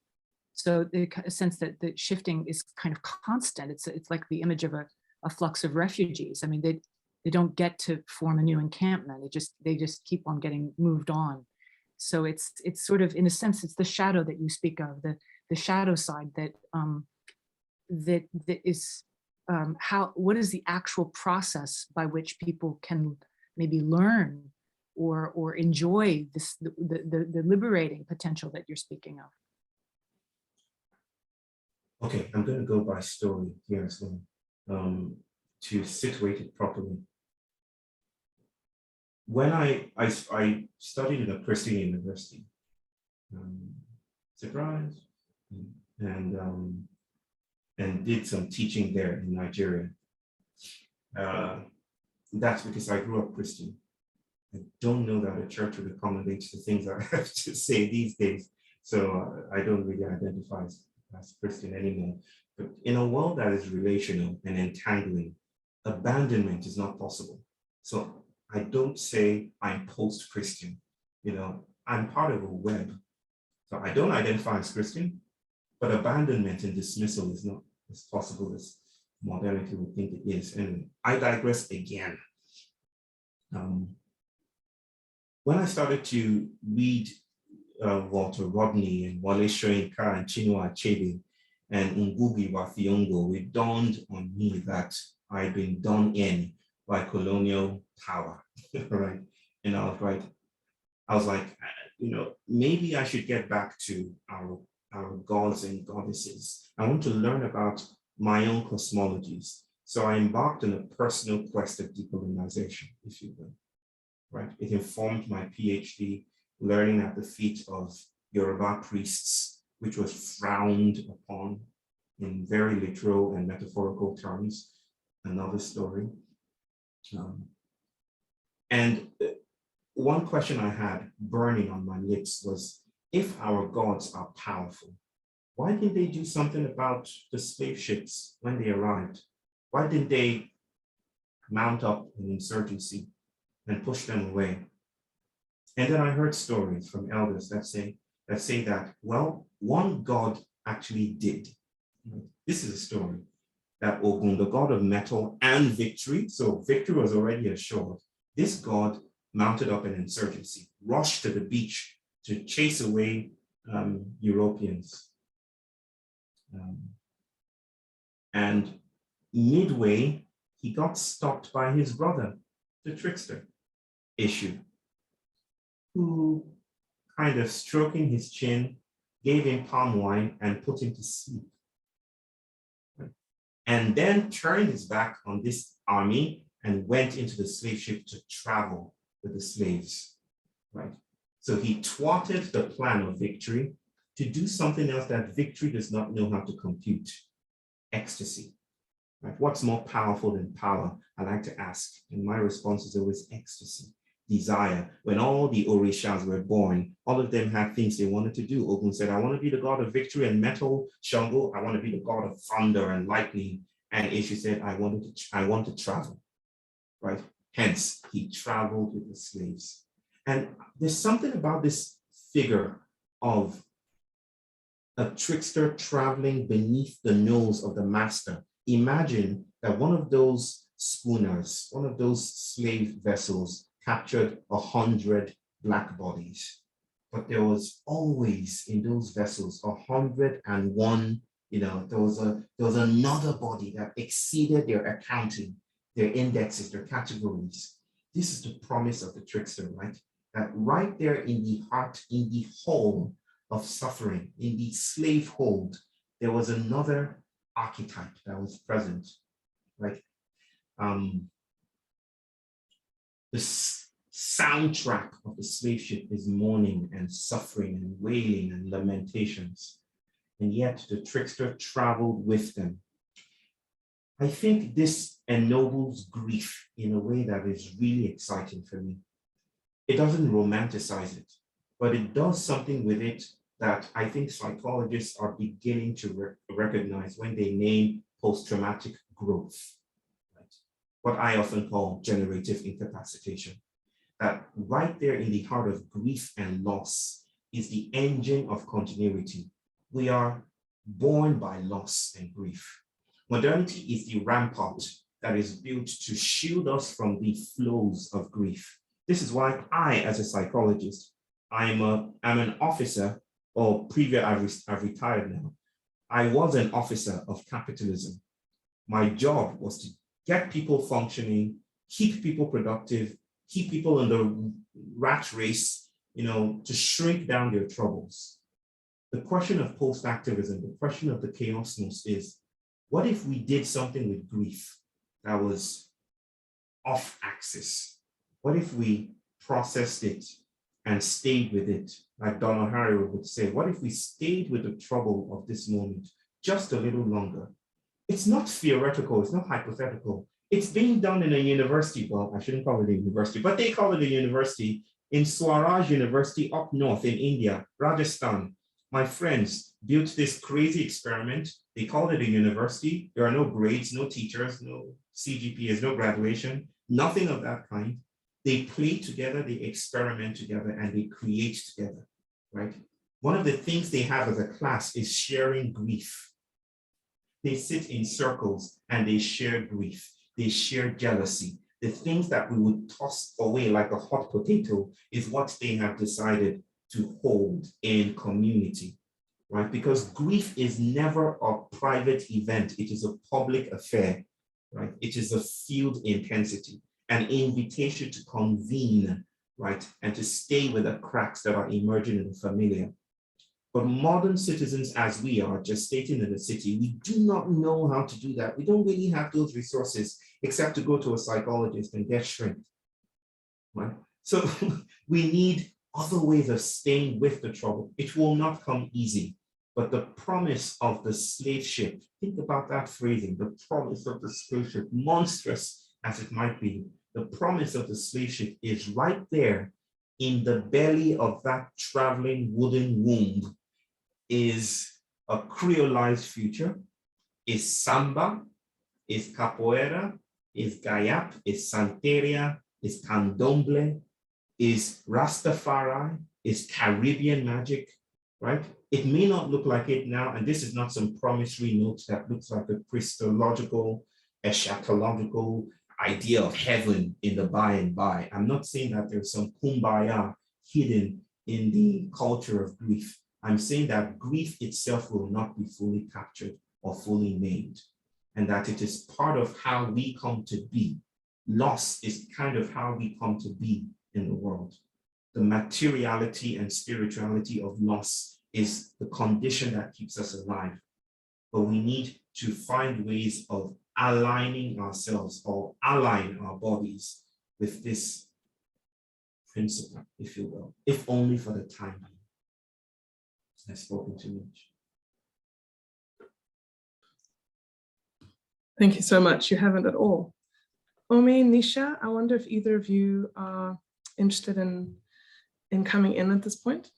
So the sense that the shifting is kind of constant. It's like the image of a flux of refugees. I mean, they don't get to form a new encampment. They just keep on getting moved on. So it's sort of, in a sense, it's the shadow that you speak of, the shadow side that that is what is the actual process by which people can maybe learn or enjoy this the liberating potential that you're speaking of. Okay, I'm going to go by story here as well, to situate it properly. When I studied in a Christian university, surprise, and did some teaching there in Nigeria. That's because I grew up Christian. I don't know that a church would accommodate the things I have to say these days, so I don't really identify as Christian anymore. But in a world that is relational and entangling, abandonment is not possible. So I don't say I'm post-Christian. I'm part of a web. So I don't identify as Christian, but abandonment and dismissal is not as possible as modernity would think it is. And I digress again. When I started to read Walter Rodney and Wale Soyinka and Chinua Achebe and Ngugi wa Thiong'o, it dawned on me that I'd been done in by colonial power, right? And I was like, maybe I should get back to our gods and goddesses. I want to learn about my own cosmologies. So I embarked on a personal quest of decolonization, if you will, right? It informed my PhD, learning at the feet of Yoruba priests, which was frowned upon in very literal and metaphorical terms. Another story. And one question I had burning on my lips was, if our gods are powerful, why didn't they do something about the slave ships when they arrived? Why didn't they mount up an insurgency and push them away? And then I heard stories from elders that say that, well, one god actually did. This is a story that Ogun, the god of metal and victory, so victory was already assured, this god mounted up an insurgency, rushed to the beach to chase away Europeans. And midway, he got stopped by his brother, the trickster, Eshu, who, kind of stroking his chin, gave him palm wine and put him to sleep. And then turned his back on this army and went into the slave ship to travel with the slaves, right? So he thwarted the plan of victory to do something else that victory does not know how to compute: ecstasy. Right? What's more powerful than power? I like to ask, and my response is always ecstasy, desire. When all the Orishas were born, all of them had things they wanted to do. Ogun said, I want to be the god of victory and metal. Shango, I want to be the god of thunder and lightning. And Eshu said, I want to travel, right? Hence, he traveled with the slaves. And there's something about this figure of a trickster traveling beneath the nose of the master. Imagine that one of those schooners, one of those slave vessels, captured 100 black bodies. But there was always in those vessels 101, there was another body that exceeded their accounting, their indexes, their categories. This is the promise of the trickster, right? That right there in the heart, in the hole of suffering, in the slave hold, there was another archetype that was present, right? The soundtrack of the slave ship is mourning and suffering and wailing and lamentations. And yet the trickster traveled with them. I think this ennobles grief in a way that is really exciting for me. It doesn't romanticize it, but it does something with it that I think psychologists are beginning to recognize when they name post-traumatic growth, right? What I often call generative incapacitation. That right there in the heart of grief and loss is the engine of continuity. We are born by loss and grief. Modernity is the rampart that is built to shield us from the flows of grief. This is why I, as a psychologist, I'm an officer, or I've retired now. I was an officer of capitalism. My job was to get people functioning, keep people productive, keep people in the rat race, to shrink down their troubles. The question of post-activism, the question of the chaosmos is, what if we did something with grief that was off axis? What if we processed it and stayed with it? Like Donna Haraway would say, what if we stayed with the trouble of this moment just a little longer? It's not theoretical, it's not hypothetical. It's being done in a university. Well, I shouldn't call it a university, but they call it a university in Swaraj University up north in India, Rajasthan. My friends built this crazy experiment. They called it a university. There are no grades, no teachers, no CGPAs, no graduation, nothing of that kind. They play together, they experiment together, and they create together, right? One of the things they have as a class is sharing grief. They sit in circles and they share grief. They share jealousy. The things that we would toss away like a hot potato is what they have decided to hold in community, right? Because grief is never a private event. It is a public affair, right? It is a field intensity, an invitation to convene, right? And to stay with the cracks that are emerging in the familiar. But modern citizens, as we are, gestating in the city, we do not know how to do that. We don't really have those resources except to go to a psychologist and get shrinked, right? So we need other ways of staying with the trouble. It will not come easy, but the promise of the slave ship, think about that phrasing, the promise of the slave ship, monstrous as it might be, the promise of the slave ship is right there in the belly of that traveling wooden womb. Is a creolized future, is samba, is capoeira, is gayap, is santeria, is candomblé, is Rastafari, is Caribbean magic, right? It may not look like it now, and this is not some promissory note that looks like a Christological, eschatological idea of heaven in the by and by. I'm not saying that there's some kumbaya hidden in the culture of grief. I'm saying that grief itself will not be fully captured or fully named, and that it is part of how we come to be. Loss is kind of how we come to be in the world. The materiality and spirituality of loss is the condition that keeps us alive. But we need to find ways of aligning ourselves or align our bodies with this principle, if you will, if only for the time being. I've spoken too much. Thank you so much. You haven't at all. Omi, Nisha, I wonder if either of you are interested in coming in at this point.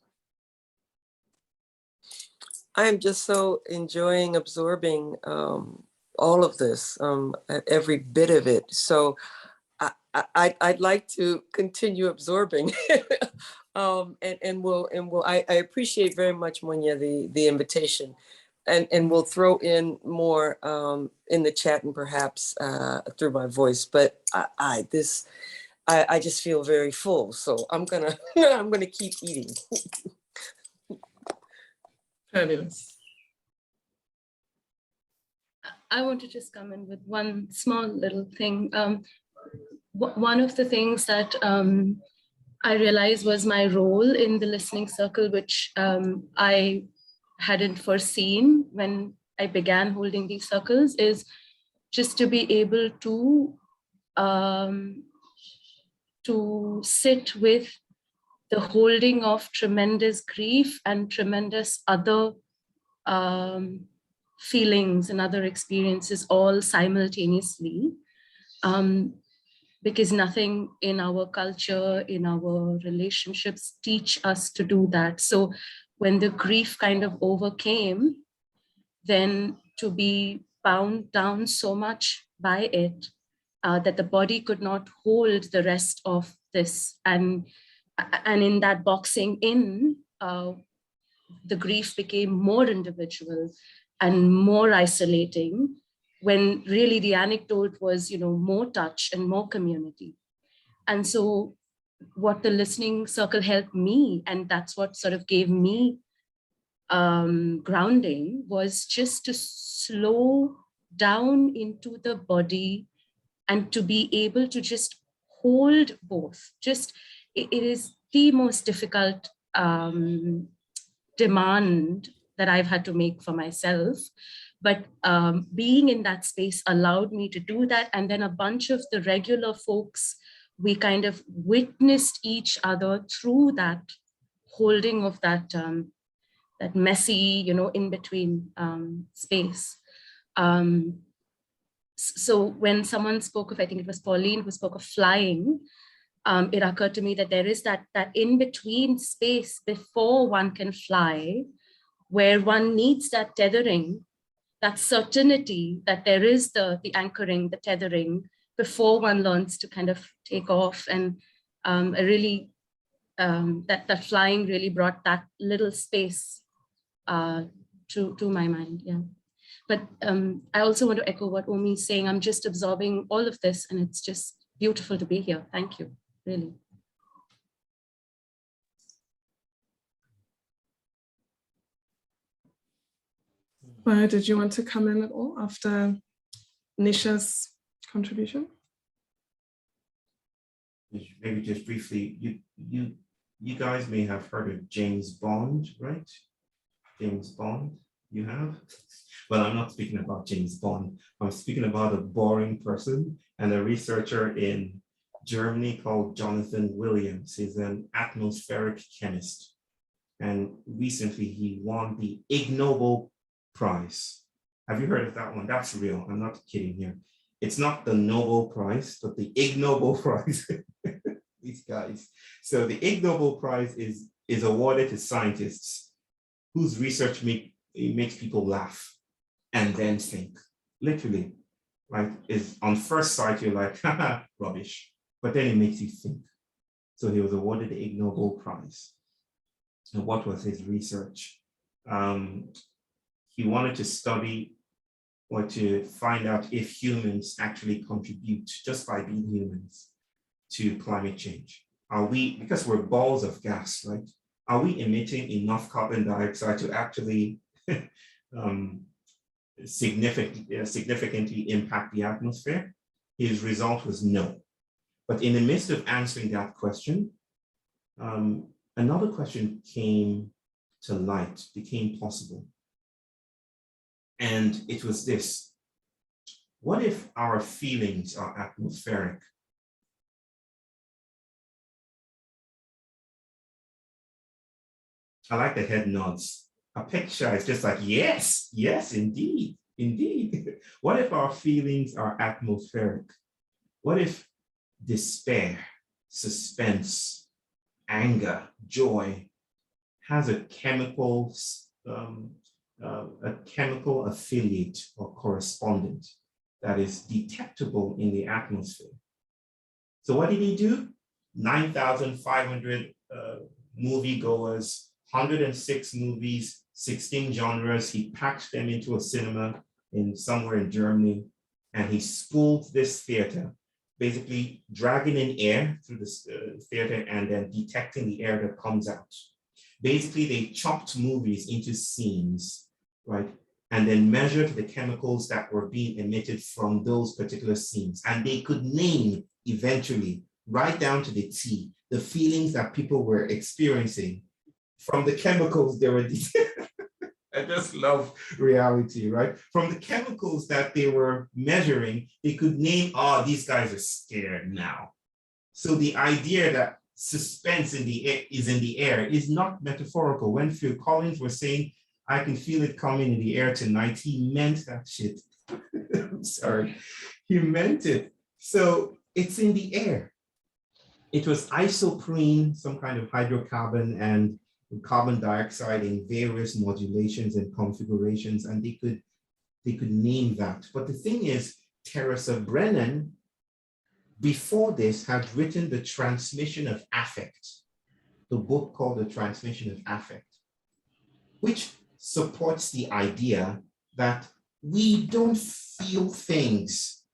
I am just so enjoying absorbing all of this, every bit of it. So I'd like to continue absorbing. I appreciate very much, Munya, the invitation, and we'll throw in more in the chat and perhaps through my voice. But I just feel very full, so I'm gonna keep eating. Fabulous. I want to just come in with one small little thing. One of the things that I realized was my role in the listening circle, which I hadn't foreseen when I began holding these circles, is just to be able to sit with the holding of tremendous grief and tremendous other feelings and other experiences all simultaneously. Because nothing in our culture, in our relationships teach us to do that. So when the grief kind of overcame, then to be bound down so much by it that the body could not hold the rest of this. And in that boxing in, the grief became more individual and more isolating, when really the anecdote was, more touch and more community. And so what the listening circle helped me, and that's what sort of gave me grounding, was just to slow down into the body and to be able to just hold both. Just, it is the most difficult demand that I've had to make for myself. But being in that space allowed me to do that. And then a bunch of the regular folks, we kind of witnessed each other through that holding of that that messy, in between space. So when someone spoke of, I think it was Pauline who spoke of flying, it occurred to me that there is that in between space before one can fly, where one needs that tethering, that certainty that there is the anchoring, the tethering, before one learns to kind of take off. And that flying really brought that little space to my mind. Yeah. But I also want to echo what Omi is saying. I'm just absorbing all of this, and it's just beautiful to be here. Thank you, really. Báyò, did you want to come in at all after Nisha's contribution? Maybe just briefly, you guys may have heard of James Bond, right? James Bond, you have? Well, I'm not speaking about James Bond. I'm speaking about a boring person and a researcher in Germany called Jonathan Williams. He's an atmospheric chemist. And recently he won the Ig Nobel Prize. Have you heard of that one? That's real. I'm not kidding here. It's not the Nobel Prize, but the Ig Nobel Prize. These guys. So the Ig Nobel Prize is awarded to scientists whose research makes people laugh and then think. Literally, right? Is on first sight you're like, haha, rubbish, but then it makes you think. So he was awarded the Ig Nobel Prize. And what was his research? He wanted to study or to find out if humans actually contribute, just by being humans, to climate change. Are we, because we're balls of gas, right? Are we emitting enough carbon dioxide to actually significantly impact the atmosphere? His result was no. But in the midst of answering that question, another question came to light, became possible. And it was this: what if our feelings are atmospheric? I like the head nods. A picture is just like, yes, yes, indeed, indeed. What if our feelings are atmospheric? What if despair, suspense, anger, joy has a chemical affiliate or correspondent that is detectable in the atmosphere? So what did he do? 9,500 moviegoers, 106 movies, 16 genres. He packed them into a cinema somewhere in Germany, and he spooled this theater, basically dragging in air through this theater and then detecting the air that comes out. Basically, they chopped movies into scenes, right? And then measured the chemicals that were being emitted from those particular scenes. And they could name eventually, right down to the T, the feelings that people were experiencing from the chemicals they were. I just love reality, right? From the chemicals that they were measuring, they could name, oh, these guys are scared now. So the idea that suspense in the air is not metaphorical. When Phil Collins was saying, I can feel it coming in the air tonight, he meant that shit. I'm sorry, he meant it. So it's in the air. It was isoprene, some kind of hydrocarbon, and carbon dioxide in various modulations and configurations, and they could name that. But the thing is, Teresa Brennan, before this, had written The Transmission of Affect, the book called The Transmission of Affect, which supports the idea that we don't feel things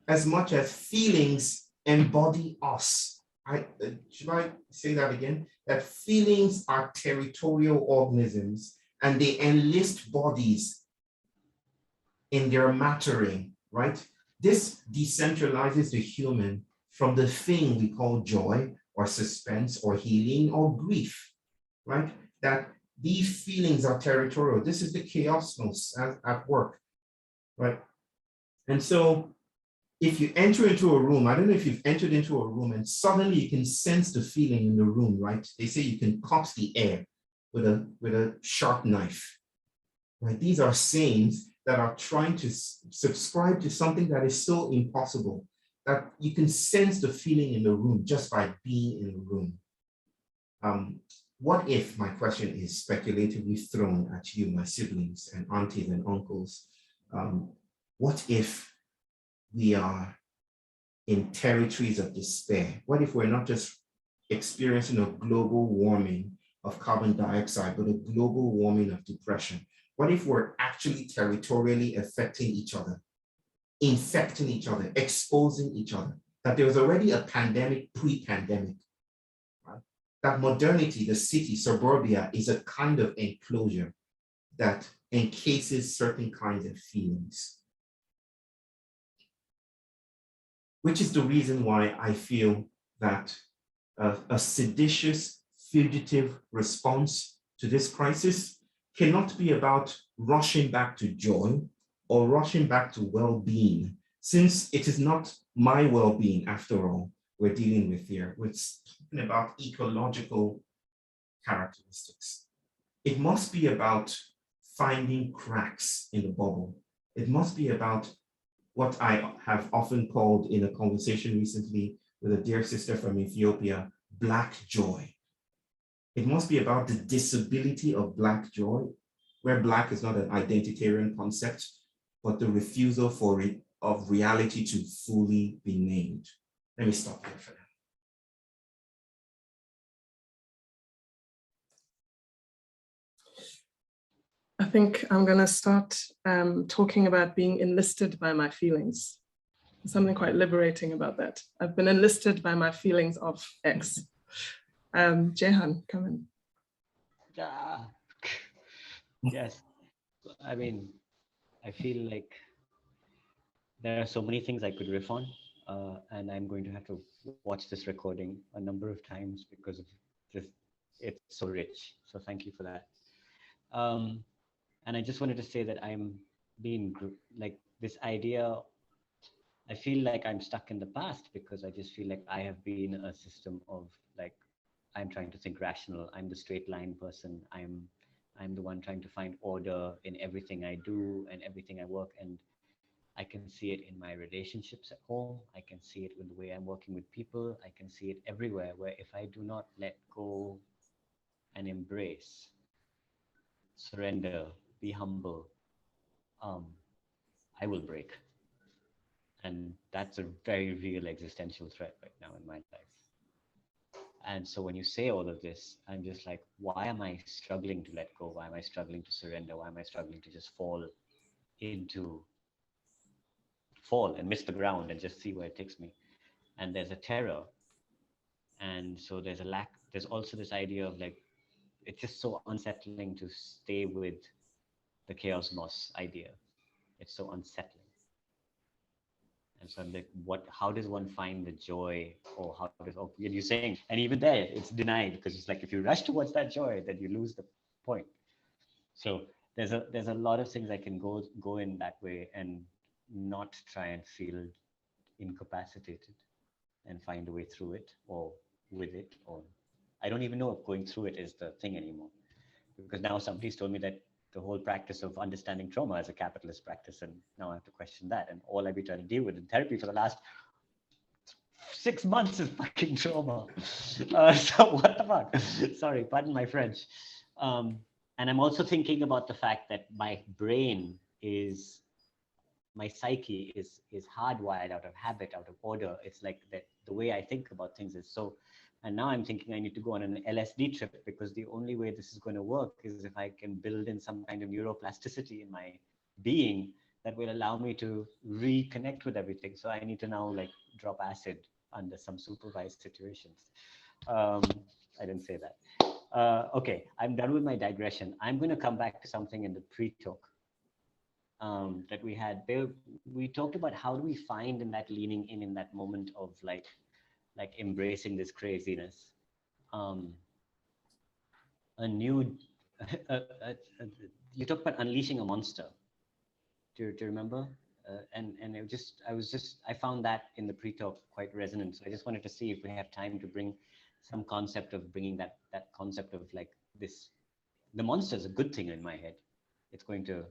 as much as feelings embody us should I say that again? That feelings are territorial organisms and they enlist bodies in their mattering, right? This decentralizes the human from the thing we call joy or suspense or healing or grief, right? That these feelings are territorial. This is the chaosmos at work, right? And so if you enter into a room, I don't know if you've entered into a room and suddenly you can sense the feeling in the room, right? They say you can cut the air with a sharp knife, right? These are sayings that are trying to subscribe to something that is so impossible that you can sense the feeling in the room just by being in the room. What if, my question is speculatively thrown at you, my siblings and aunties and uncles, what if we are in territories of despair? What if we're not just experiencing a global warming of carbon dioxide, but a global warming of depression? What if we're actually territorially affecting each other, infecting each other, exposing each other? That there was already a pandemic pre-pandemic, right? That modernity, the city, suburbia, is a kind of enclosure that encases certain kinds of feelings. Which is the reason why I feel that a seditious, fugitive response to this crisis cannot be about rushing back to joy or rushing back to well-being, since it is not my well-being, after all, we're dealing with here. We're talking about ecological characteristics. It must be about finding cracks in the bubble. It must be about what I have often called in a conversation recently with a dear sister from Ethiopia, Black joy. It must be about the disability of Black joy, where Black is not an identitarian concept, but the refusal for it of reality to fully be named. Let me stop there for now. I think I'm going to start talking about being enlisted by my feelings. There's something quite liberating about that. I've been enlisted by my feelings of X. Jehan, come in. Yes. I mean, I feel like there are so many things I could riff on, and I'm going to have to watch this recording a number of times because of this. It's so rich. So thank you for that. And I just wanted to say that I'm being like this idea. I feel like I'm stuck in the past because I just feel like I have been a system of like, I'm trying to think rational. I'm the straight line person. I'm the one trying to find order in everything I do and everything I work. And I can see it in my relationships at home. I can see it with the way I'm working with people. I can see it everywhere where if I do not let go and embrace, surrender, be humble, I will break. And that's a very real existential threat right now in my life. And so when you say all of this, I'm just like, why am I struggling to let go? Why am I struggling to surrender? Why am I struggling to just fall and miss the ground and just see where it takes me? And there's a terror. And so there's also this idea of like, it's just so unsettling to stay with the chaosmos idea. It's so unsettling. And so I'm like, how does one find the joy? Or you're saying, and even there, it's denied because it's like, if you rush towards that joy, then you lose the point. So there's a lot of things I can go in that way and not try and feel incapacitated and find a way through it or with it, or I don't even know if going through it is the thing anymore. Because now somebody's told me that the whole practice of understanding trauma is a capitalist practice, and now I have to question that. And all I've been trying to deal with in therapy for the last 6 months is fucking trauma. So what the fuck? Sorry, pardon my French. And I'm also thinking about the fact that my psyche is hardwired out of habit, out of order. It's like that the way I think about things is so. And now I'm thinking I need to go on an LSD trip because the only way this is going to work is if I can build in some kind of neuroplasticity in my being that will allow me to reconnect with everything. So I need to now like drop acid under some supervised situations. I didn't say that. Okay, I'm done with my digression. I'm going to come back to something in the pre-talk that we had. We talked about how do we find in that leaning in that moment of like embracing this craziness, a new. You talked about unleashing a monster. Do you remember? And I found that in the pre-talk quite resonant. So I just wanted to see if we have time to bring some concept of bringing that concept of like this. The monster is a good thing in my head. It's going to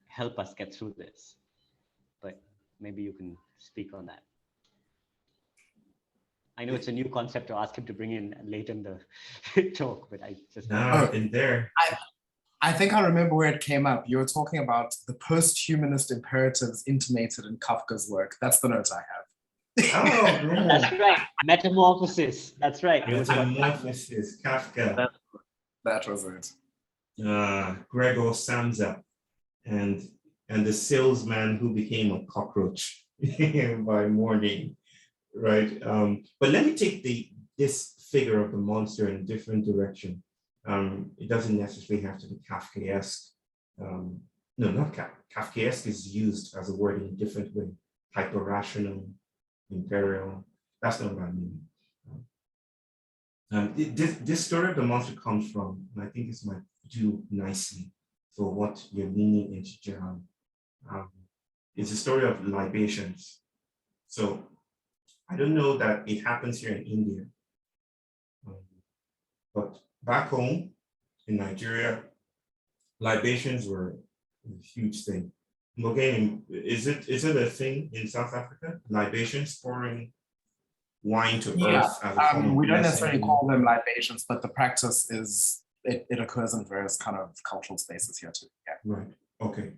help us get through this. But maybe you can speak on that. I know it's a new concept to ask him to bring in late in the talk, but I just in there. I think I remember where it came up. You were talking about the post-humanist imperatives intimated in Kafka's work. That's the note I have. Oh, no. That's right. Metamorphosis. That's right. Metamorphosis, Kafka. That was it. Gregor Samsa and the salesman who became a cockroach by morning, right? But let me take this figure of the monster in a different direction. It doesn't necessarily have to be Kafkaesque. No, not Kafkaesque is used as a word in a different way. Hyper-rational, imperial. That's not what I mean. This story of the monster comes from, and I think this might do nicely for what you're leaning into, Jahan. It's a story of libations. So I don't know that it happens here in India, but back home in Nigeria, libations were a huge thing. Again, is it a thing in South Africa? Libations, pouring wine to earth. We don't necessarily call them libations, but the practice is it occurs in various kind of cultural spaces here too. Yeah. Right. Okay.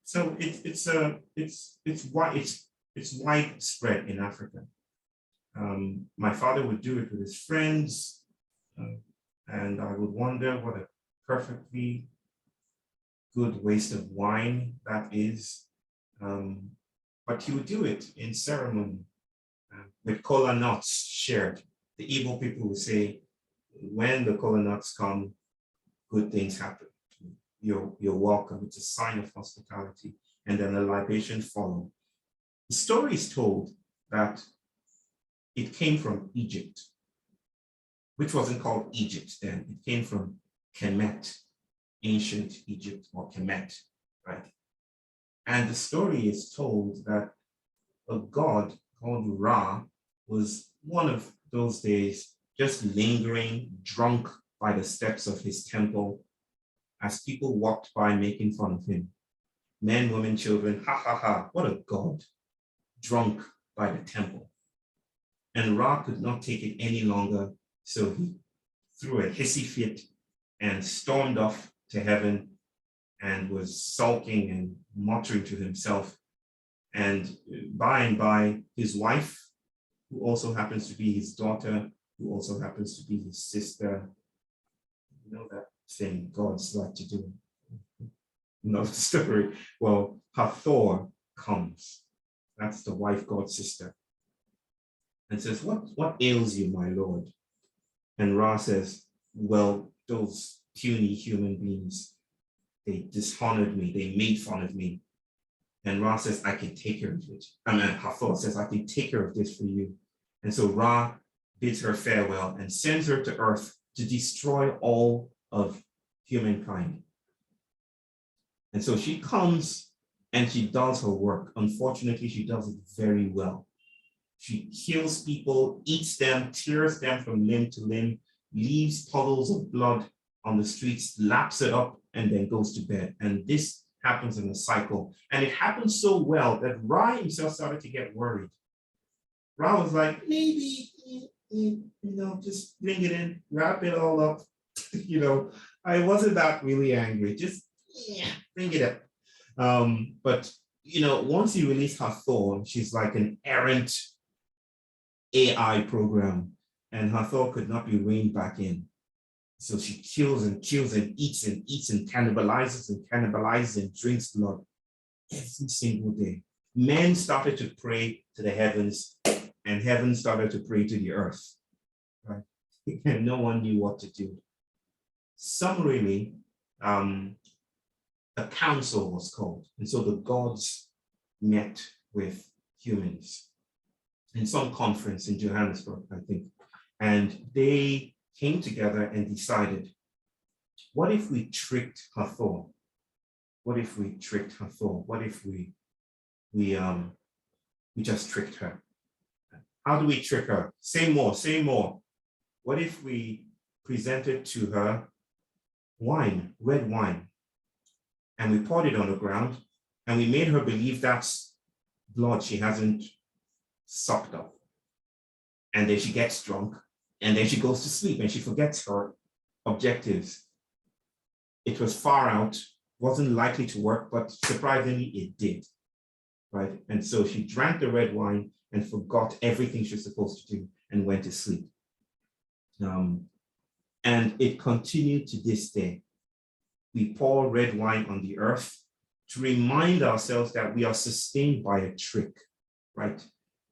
So it's widespread in Africa. My father would do it with his friends, and I would wonder what a perfectly good waste of wine that is. But he would do it in ceremony with kola nuts shared. The evil people would say, when the kola nuts come, good things happen. You're welcome. It's a sign of hospitality. And then a libation followed. The story is told that it came from Egypt, which wasn't called Egypt then. It came from Kemet, ancient Egypt, or Kemet, right? And the story is told that a god called Ra was one of those days just lingering drunk by the steps of his temple as people walked by making fun of him. Men, women, children, ha ha ha, what a god, drunk by the temple. And Ra could not take it any longer, so he threw a hissy fit and stormed off to heaven and was sulking and muttering to himself. And by, his wife, who also happens to be his daughter, who also happens to be his sister, you know that thing gods like to do. You know the story. Well, Hathor comes. That's the wife god's sister. And says, what ails you, my lord? And Ra says, well, those puny human beings, they dishonored me, they made fun of me. And Ra says, I can take care of it. And Hathor says, I can take care of this for you. And so Ra bids her farewell and sends her to earth to destroy all of humankind. And so she comes and she does her work. Unfortunately, she does it very well. She kills people, eats them, tears them from limb to limb, leaves puddles of blood on the streets, laps it up, and then goes to bed. And this happens in a cycle. And it happens so well that Ra himself started to get worried. Ra was like, maybe, just bring it in, wrap it all up. I wasn't that really angry. Just bring it up. But once you release Hathor, she's like an errant AI program, and Hathor could not be reined back in. So she kills and kills and eats and cannibalizes and drinks blood every single day. Men started to pray to the heavens, and heaven started to pray to the earth, right? And no one knew what to do. Summarily, a council was called. And so the gods met with humans in some conference in Johannesburg, I think. And they came together and decided, what if we tricked Hathor? What if we tricked Hathor? What if we just tricked her? How do we trick her? Say more, say more. What if we presented to her wine, red wine, and we poured it on the ground, and we made her believe that's blood she hasn't sucked up. And then she gets drunk, and then she goes to sleep, and she forgets her objectives. It was far out, wasn't likely to work, but surprisingly it did, right? And so she drank the red wine and forgot everything she was supposed to do and went to sleep. And it continued to this day. We pour red wine on the earth to remind ourselves that we are sustained by a trick, right?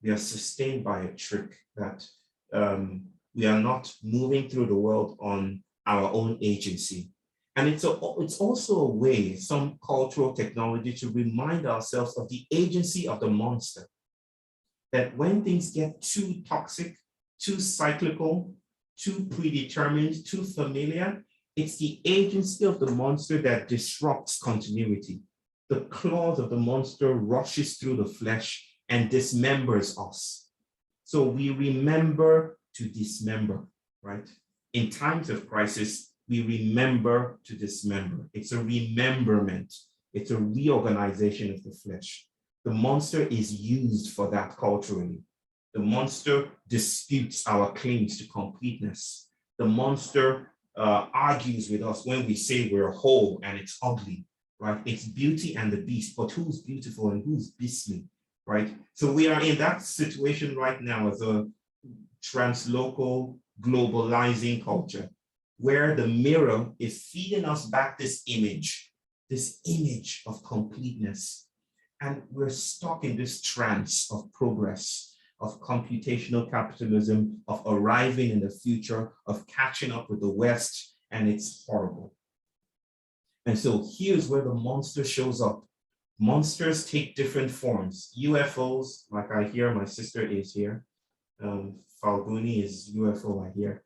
We are sustained by a trick, that we are not moving through the world on our own agency. And it's also a way, some cultural technology, to remind ourselves of the agency of the monster. That when things get too toxic, too cyclical, too predetermined, too familiar, it's the agency of the monster that disrupts continuity. The claws of the monster rushes through the flesh and dismembers us. So we remember to dismember, right? In times of crisis, we remember to dismember. It's a rememberment. It's a reorganization of the flesh. The monster is used for that culturally. The monster disputes our claims to completeness. The monster argues with us when we say we're whole and it's ugly, right? It's Beauty and the Beast, but who's beautiful and who's beastly, right? So we are in that situation right now as a translocal, globalizing culture, where the mirror is feeding us back this image of completeness. And we're stuck in this trance of progress, of computational capitalism, of arriving in the future, of catching up with the West, and it's horrible. And so here's where the monster shows up. Monsters take different forms. UFOs, like I hear, my sister is here. Falguni is UFO, I hear.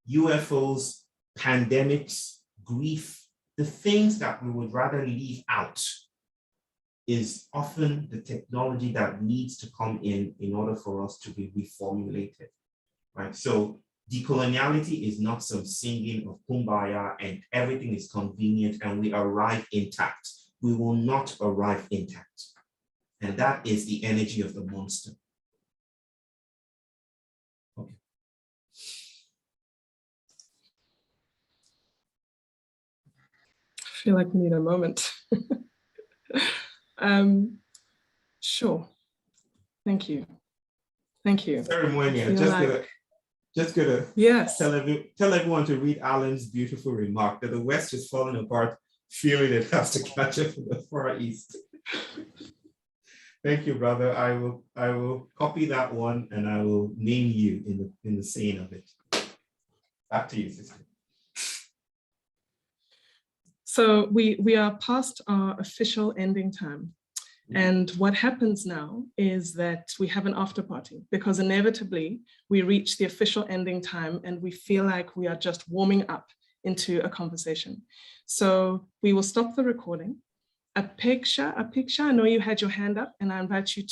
UFOs, pandemics, grief, the things that we would rather leave out is often the technology that needs to come in order for us to be reformulated, right? So decoloniality is not some singing of kumbaya and everything is convenient and we arrive intact. We will not arrive intact. And that is the energy of the monster. Okay. I feel like we need a moment. Sure. Thank you. Thank you. Ceremonia, just gonna yes. tell everyone to read Alan's beautiful remark that the West is falling apart, feeling it has to catch up with the Far East. Thank you, brother. I will copy that one and I will name you in the saying of it. Back to you, sister. So we are past our official ending time. And what happens now is that we have an after party, because inevitably we reach the official ending time and we feel like we are just warming up into a conversation. So we will stop the recording. Apeksha, I know you had your hand up and I invite you to